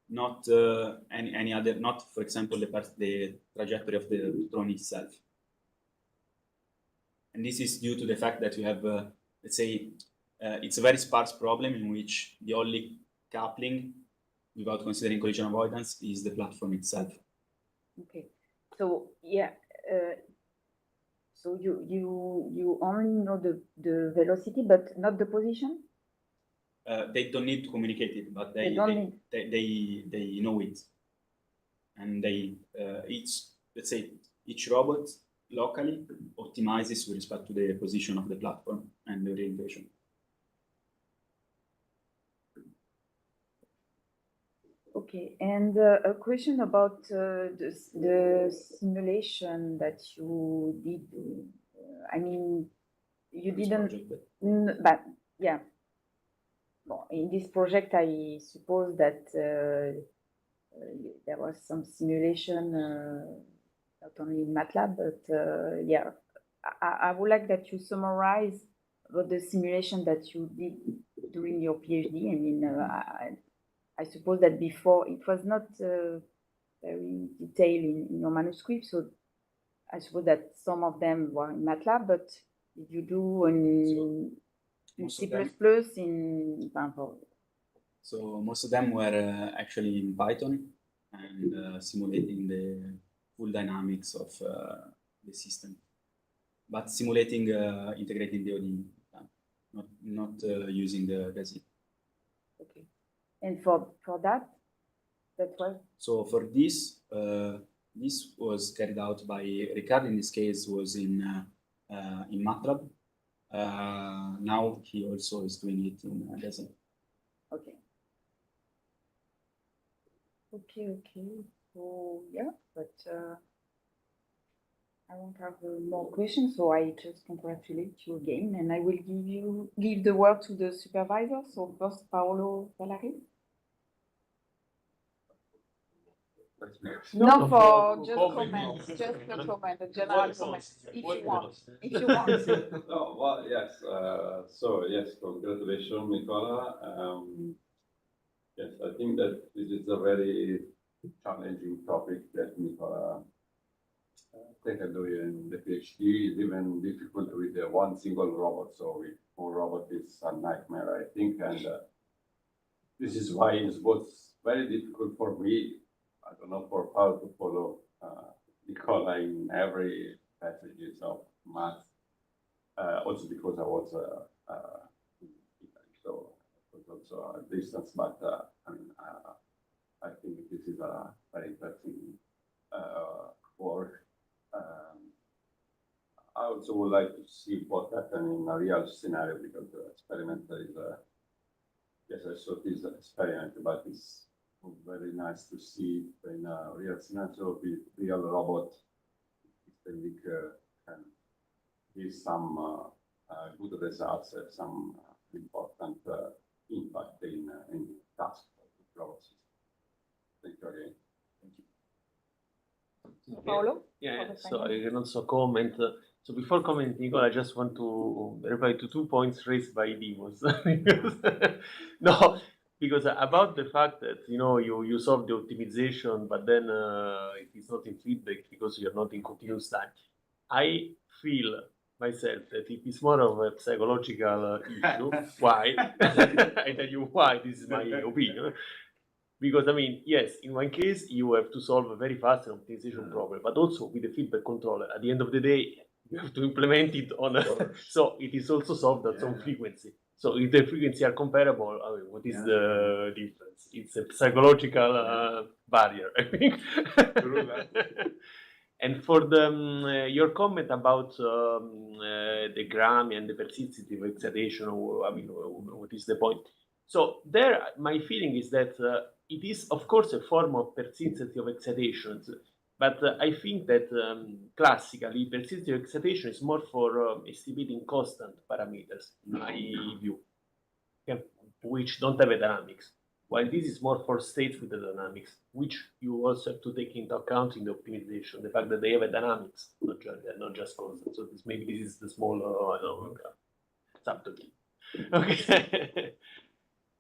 not any other. Not, for example, the trajectory of the drone itself. And this is due to the fact that you have, let's say, it's a very sparse problem in which the only coupling, without considering collision avoidance, is the platform itself. Okay, so yeah, so you only know the velocity, but not the position. They don't need to communicate it, but they know it, and let's say each robot locally optimizes with respect to the position of the platform and the orientation. Okay, and a question about the simulation that you did. I mean, you didn't, but yeah. Well, in this project, I suppose that there was some simulation, not only in MATLAB, but yeah. I would like that you summarize what the simulation that you did during your PhD. I mean, I suppose that before it was not very detailed in your manuscript, so I suppose that some of them were in MATLAB, but did you do in C++ in So most of them were actually in Python and simulating the full dynamics of the system, but simulating integrating the ODE, not using the DASI. Okay, and for that was? So for this, this was carried out by Riccardo. In this case, was in MATLAB. Now he also is doing it in DASI. Okay. Okay. So yeah, but I won't have more questions. So I just congratulate you again, and I will give the word to the supervisor. So first, Paolo Valari. No, for just comments, just a comment, a general comment, if you want. Oh, well, yes. So yes, congratulations, Nicola. Yes, I think that this is a very challenging topic that Nicola taken in the PhD. Is even difficult with one single robot. So with four robots, it's a nightmare, I think, and this is why it was very difficult for me. I don't know for how to follow Nicola in every passages of math. Also because I was in Italy, so it was also a distance. But I mean, I think this is a very interesting work. I also would like to see what happened in a real scenario, because the experiment is yes, I saw this experiment, but it's very nice to see in a real scenario with real robot. Can give some good results, some important impact in the task of the robots. Thank you again. Thank you. Paolo? Yeah, so I can also comment. So before commenting, Nicola, I just want to reply to 2 points raised by Dimos. No, because about the fact that you solve the optimization, but then it is not in feedback because you're not in continuous time. I feel myself that it is more of a psychological issue. Why? I tell you why. This is my opinion. Because, I mean, yes, in one case, you have to solve a very fast optimization problem, but also with the feedback controller, at the end of the day, you have to implement it on so it is also solved at some frequency. So if the frequencies are comparable, I mean, what is the difference? It's a psychological barrier, I think. True that. And for the your comment about the Grammy and the persistence of excitation, I mean, what is the point? So there, my feeling is that it is, of course, a form of persistence of excitations, but I think that classically, persistence of excitation is more for estimating constant parameters, in my view, which don't have a dynamics. While this is more for states with the dynamics, which you also have to take into account in the optimization, the fact that they have a dynamics, not just constant. So maybe this is the small, I don't know, subtlety. Okay.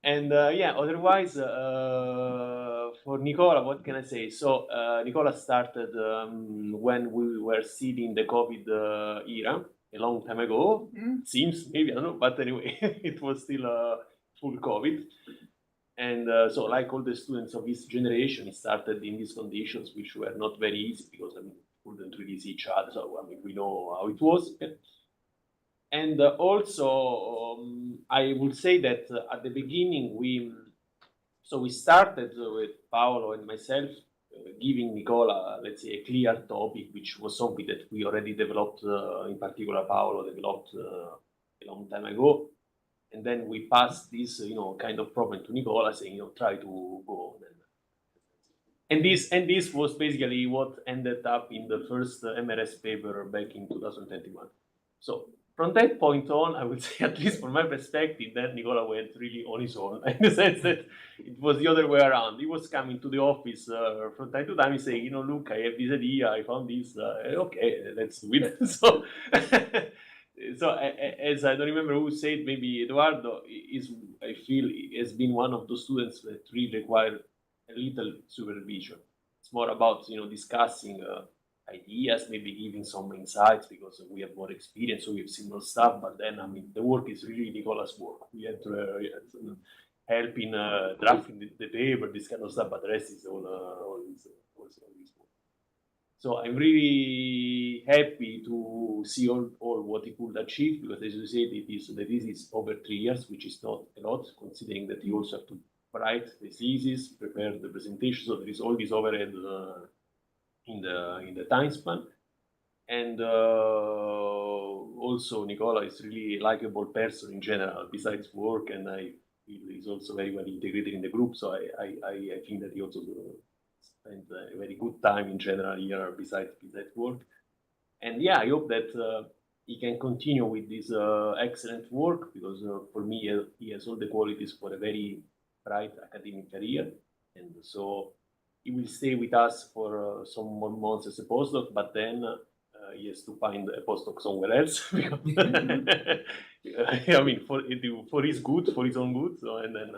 And yeah, otherwise, for Nicola, what can I say? So Nicola started when we were still in the COVID era, a long time ago. Seems, maybe, I don't know, but anyway, it was still full COVID. And so, like all the students of his generation, he started in these conditions, which were not very easy because, I mean, we couldn't really see each other. So, I mean, we know how it was. And also, I would say that at the beginning, we started with Paolo and myself giving Nicola, let's say, a clear topic, which was something that we already developed, in particular, Paolo developed a long time ago. And then we passed this, kind of problem to Nicola, saying, try to go on. And this was basically what ended up in the first MRS paper back in 2021. So from that point on, I would say, at least from my perspective, that Nicola went really on his own, in the sense that it was the other way around. He was coming to the office from time to time, saying, look, I have this idea, I found this, okay, let's do it. So, so as I don't remember who said, maybe Eduardo, I feel, has been one of those students that really require a little supervision. It's more about, discussing ideas, maybe giving some insights because we have more experience, so we've seen more stuff. But then, I mean, the work is really Nicola's work. We had to help in drafting the paper, this kind of stuff, but the rest is all his work. So I'm really happy to see all what he could achieve because, as you said, the thesis over 3 years, which is not a lot, considering that you also have to write the thesis, prepare the presentation. So there is all this overhead in the time span. And also Nicola is really a likable person in general, besides work, and I feel he's also very well integrated in the group. So I think that he also spent a very good time in general here besides work. And yeah, I hope that he can continue with this excellent work because for me he has all the qualities for a very bright academic career. And so he will stay with us for some more months as a postdoc, but then he has to find a postdoc somewhere else. I mean, for his good, for his own good. So and then,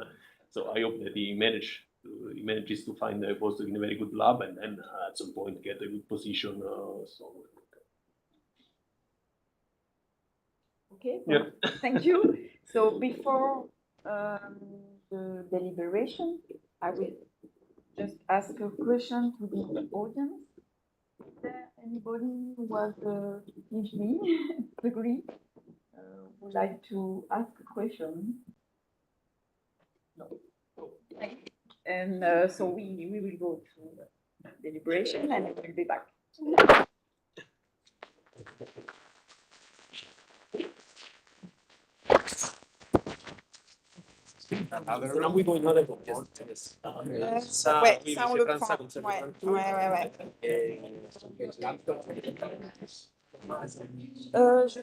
so I hope that he manages to find a postdoc in a very good lab, and then at some point get a good position somewhere. Okay. Yeah. Thank you. So before the deliberation, I will just ask a question to the audience. Is there anybody who has a PhD degree would like to ask a question? No. And so we will go to deliberation and we'll be back. Ouais, ça on le prend. Ouais. Je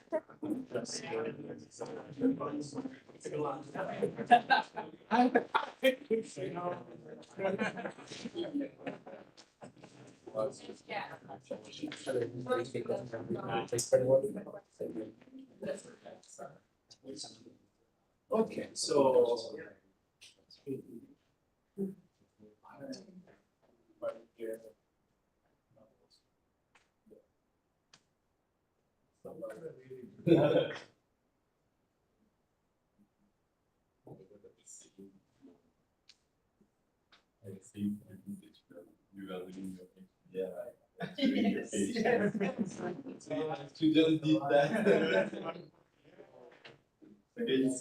Okay, so You just did that. Yes.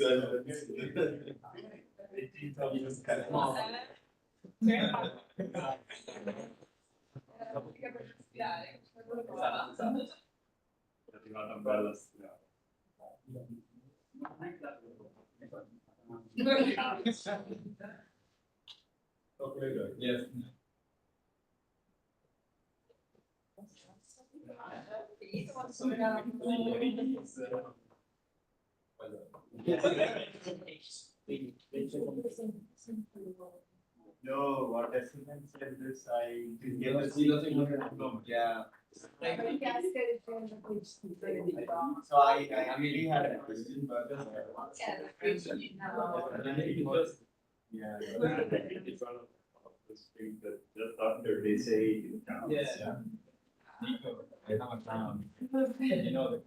No, what Essence said this, I didn't get to see nothing on your diploma. Yeah. So I mean, he had a question, but. Yeah. It's one of those things that just after they say it counts. Yeah. Nico, I have a town. You know that.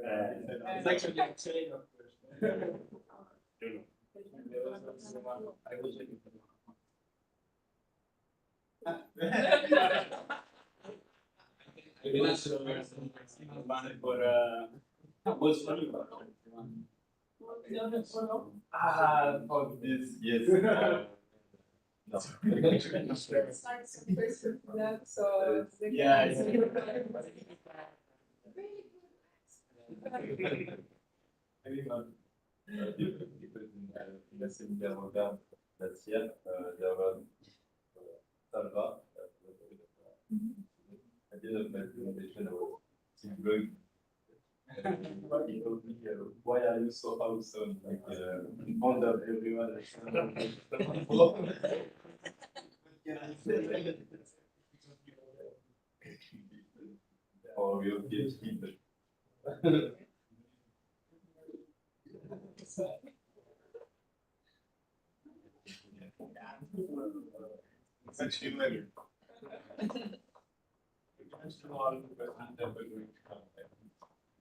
It's actually a chain of questions. I was looking for what's funny about for this, yes. No. Yeah. Salva. I did a presentation about going. He told me, why are you so awesome? Like, in front of everyone. Or your PhD. It's actually better.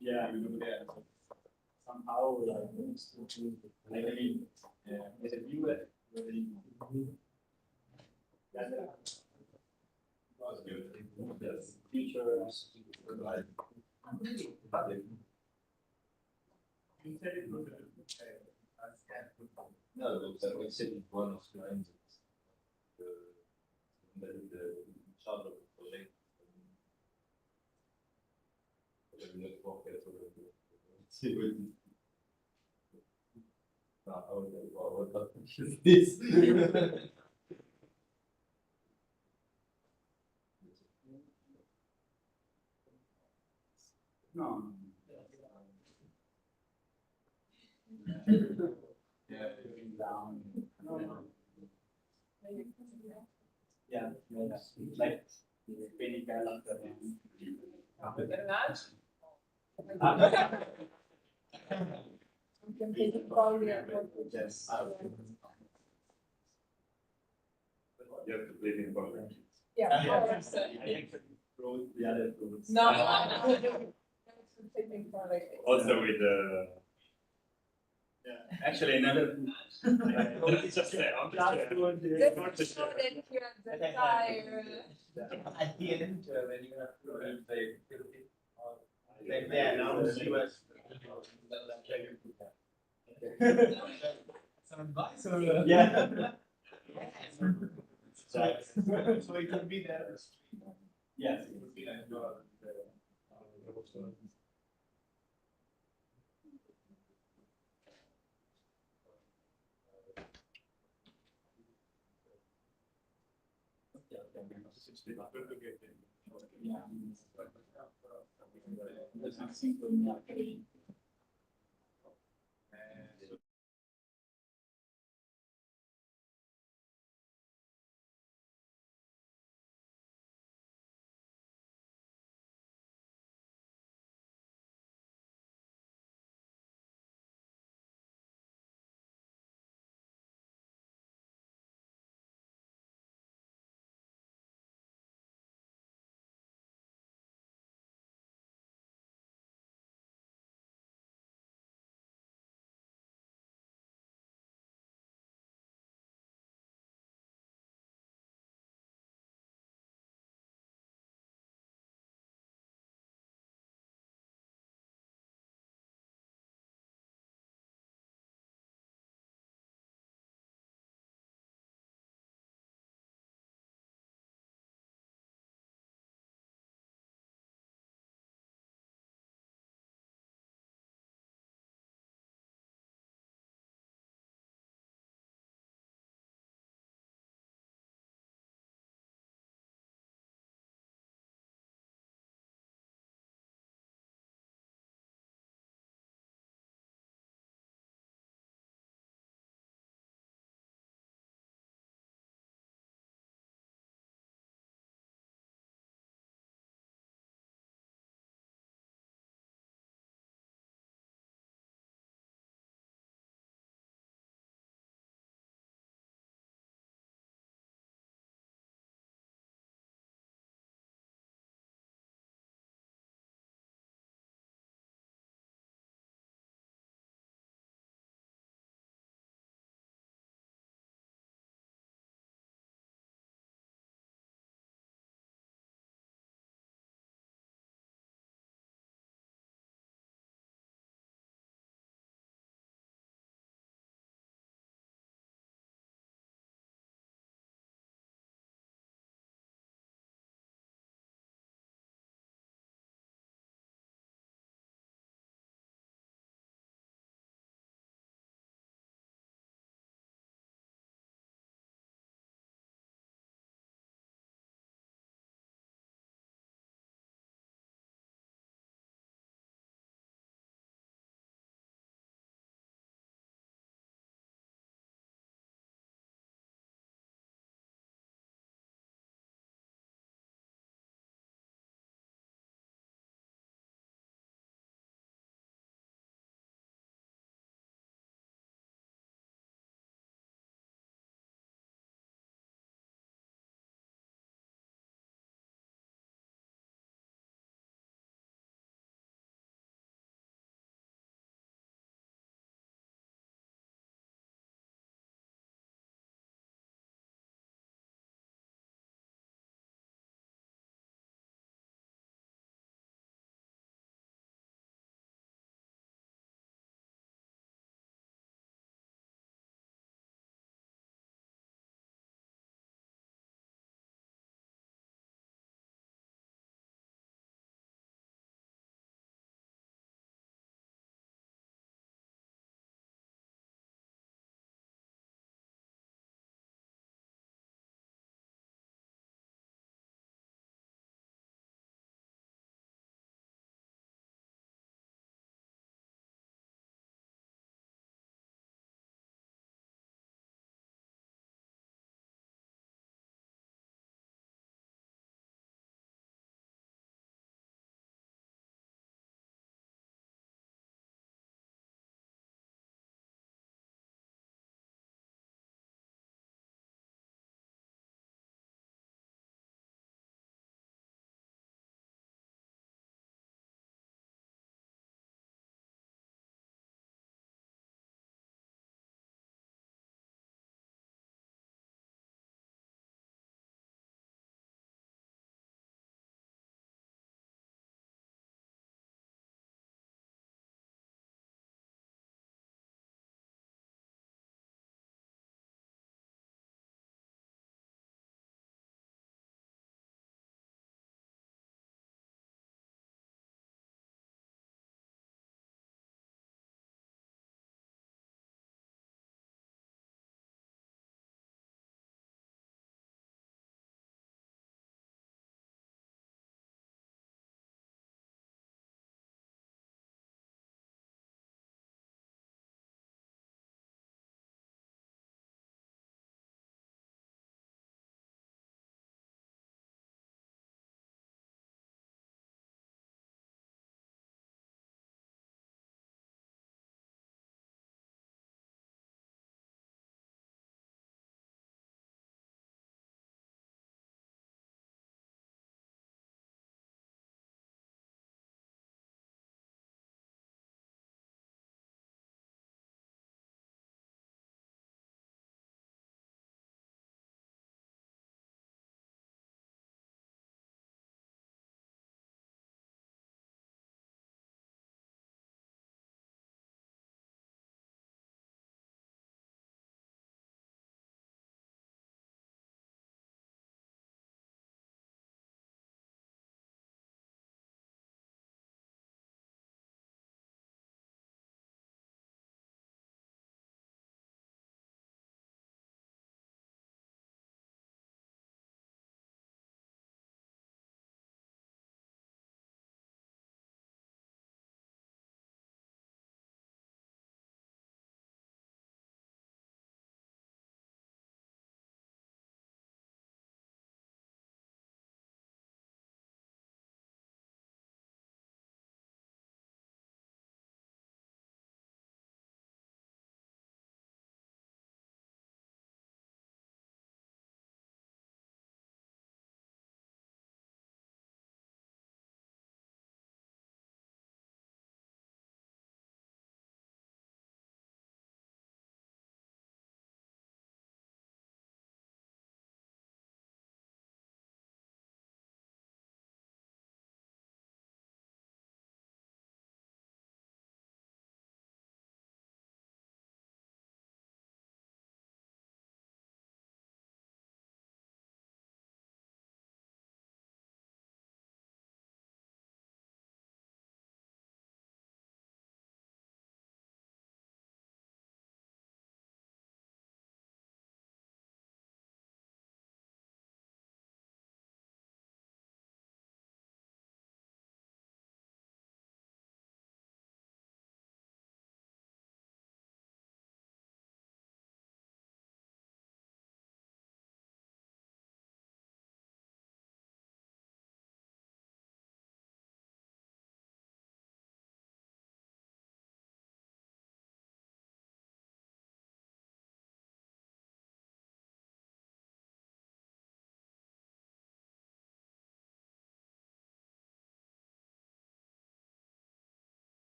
Yeah, somehow like with a view at was good. Yes, features like no, that was sitting one of the lines. The shadow project. What is this? No. Yeah, down. Yeah, like penny calendar. Yes. You have to play the important. Yeah. The other tools. No. Also with the. Yeah, actually another. It's just there. Just show that you're the entire. At the end, when you have to say, like they announce US. Some advice or yeah. So it could be there. Yes, it would be like yeah.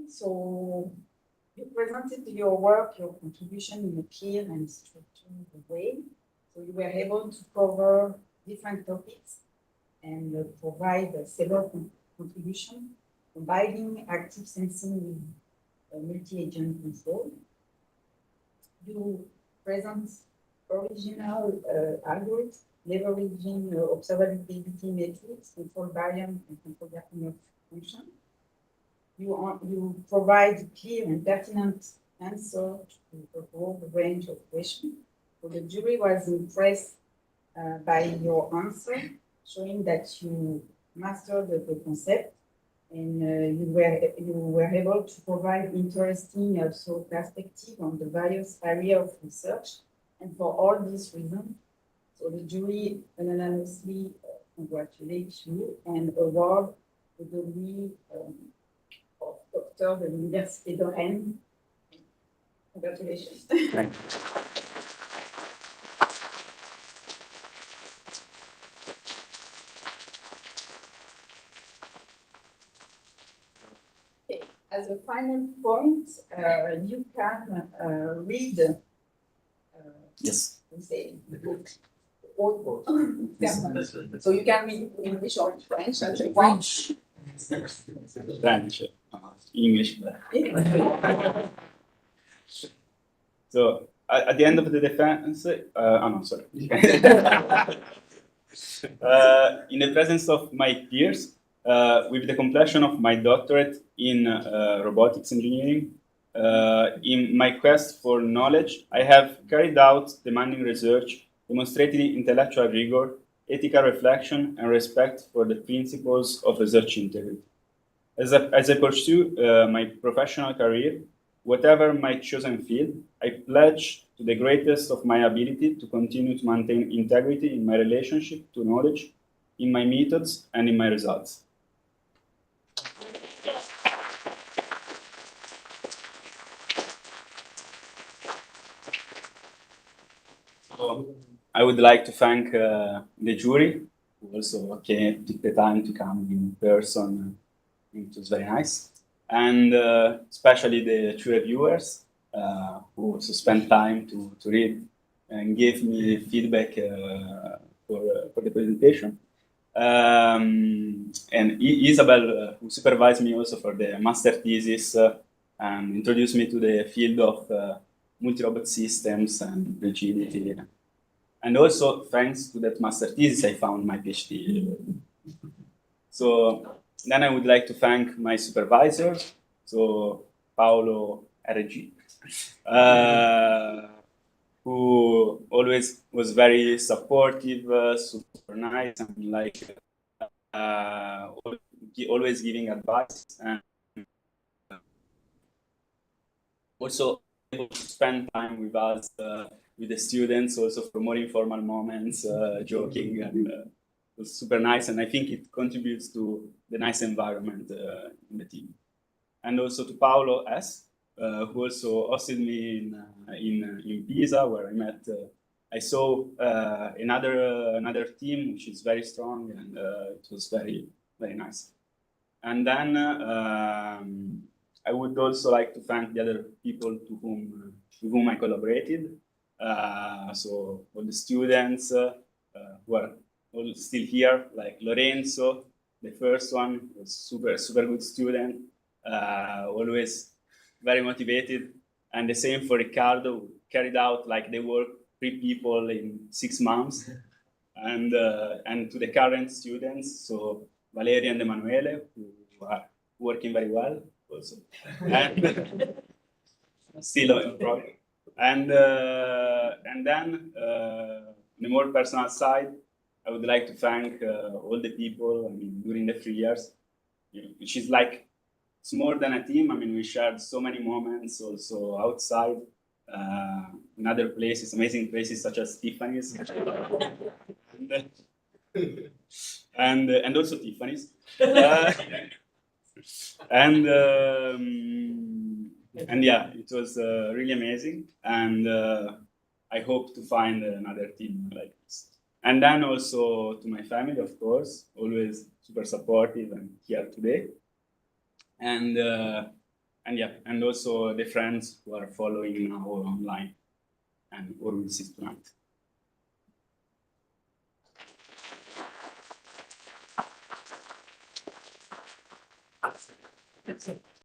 So you presented your work, your contribution in a clear and structured way. So you were able to cover different topics and provide several contributions, combining active sensing with multi-agent control. You present original algorithms leveraging observability metrics, control variant, and control Lyapunov function. You provide clear and pertinent answer to a broad range of questions. So the jury was impressed by your answer, showing that you mastered the concept and you were able to provide interesting also perspective on the various areas of research. And for all these reasons, so the jury unanimously congratulates you and award the degree of Doctor de l'Université de Rennes. Congratulations. Okay. As a final point, you can read Yes. say the book. So you can read in English or in French as you want. French, English. So at the end of the defense, oh no, sorry. In the presence of my peers, with the completion of my doctorate in robotics engineering, in my quest for knowledge, I have carried out demanding research, demonstrated intellectual rigor, ethical reflection, and respect for the principles of research integrity. As I pursue my professional career, whatever my chosen field, I pledge to the greatest of my ability to continue to maintain integrity in my relationship to knowledge, in my methods, and in my results. So I would like to thank the jury, who also took the time to come in person. It was very nice. And especially the two reviewers who also spent time to read and gave me feedback for the presentation. And Isabel, who supervised me also for the master thesis and introduced me to the field of multi-robot systems and rigidity. And also, thanks to that master thesis, I found my PhD. So then I would like to thank my supervisors, so Paolo RG, who always was very supportive, super nice, and like always giving advice, and also able to spend time with us, with the students, also for more informal moments, joking, and it was super nice, and I think it contributes to the nice environment in the team. And also to Paolo S., who also hosted me in Pisa, where I met. I saw another team which is very strong, and it was very nice. And then I would also like to thank the other people with whom I collaborated. So all the students who are all still here, like Lorenzo, the first one, was super good student, always very motivated. And the same for Riccardo, who carried out like the work 3 people in 6 months. And to the current students, so Valeria and Emanuele, who are working very well also. And still in progress. And then on a more personal side, I would like to thank all the people, I mean, during the 3 years, which is like, it's more than a team. I mean, we shared so many moments also outside, in other places, amazing places such as Tiffany's. and also Tiffany's. And yeah, it was really amazing, and I hope to find another team like this. And then also to my family, of course, always super supportive and here today. And And yeah, and also the friends who are following now online and or will see tonight.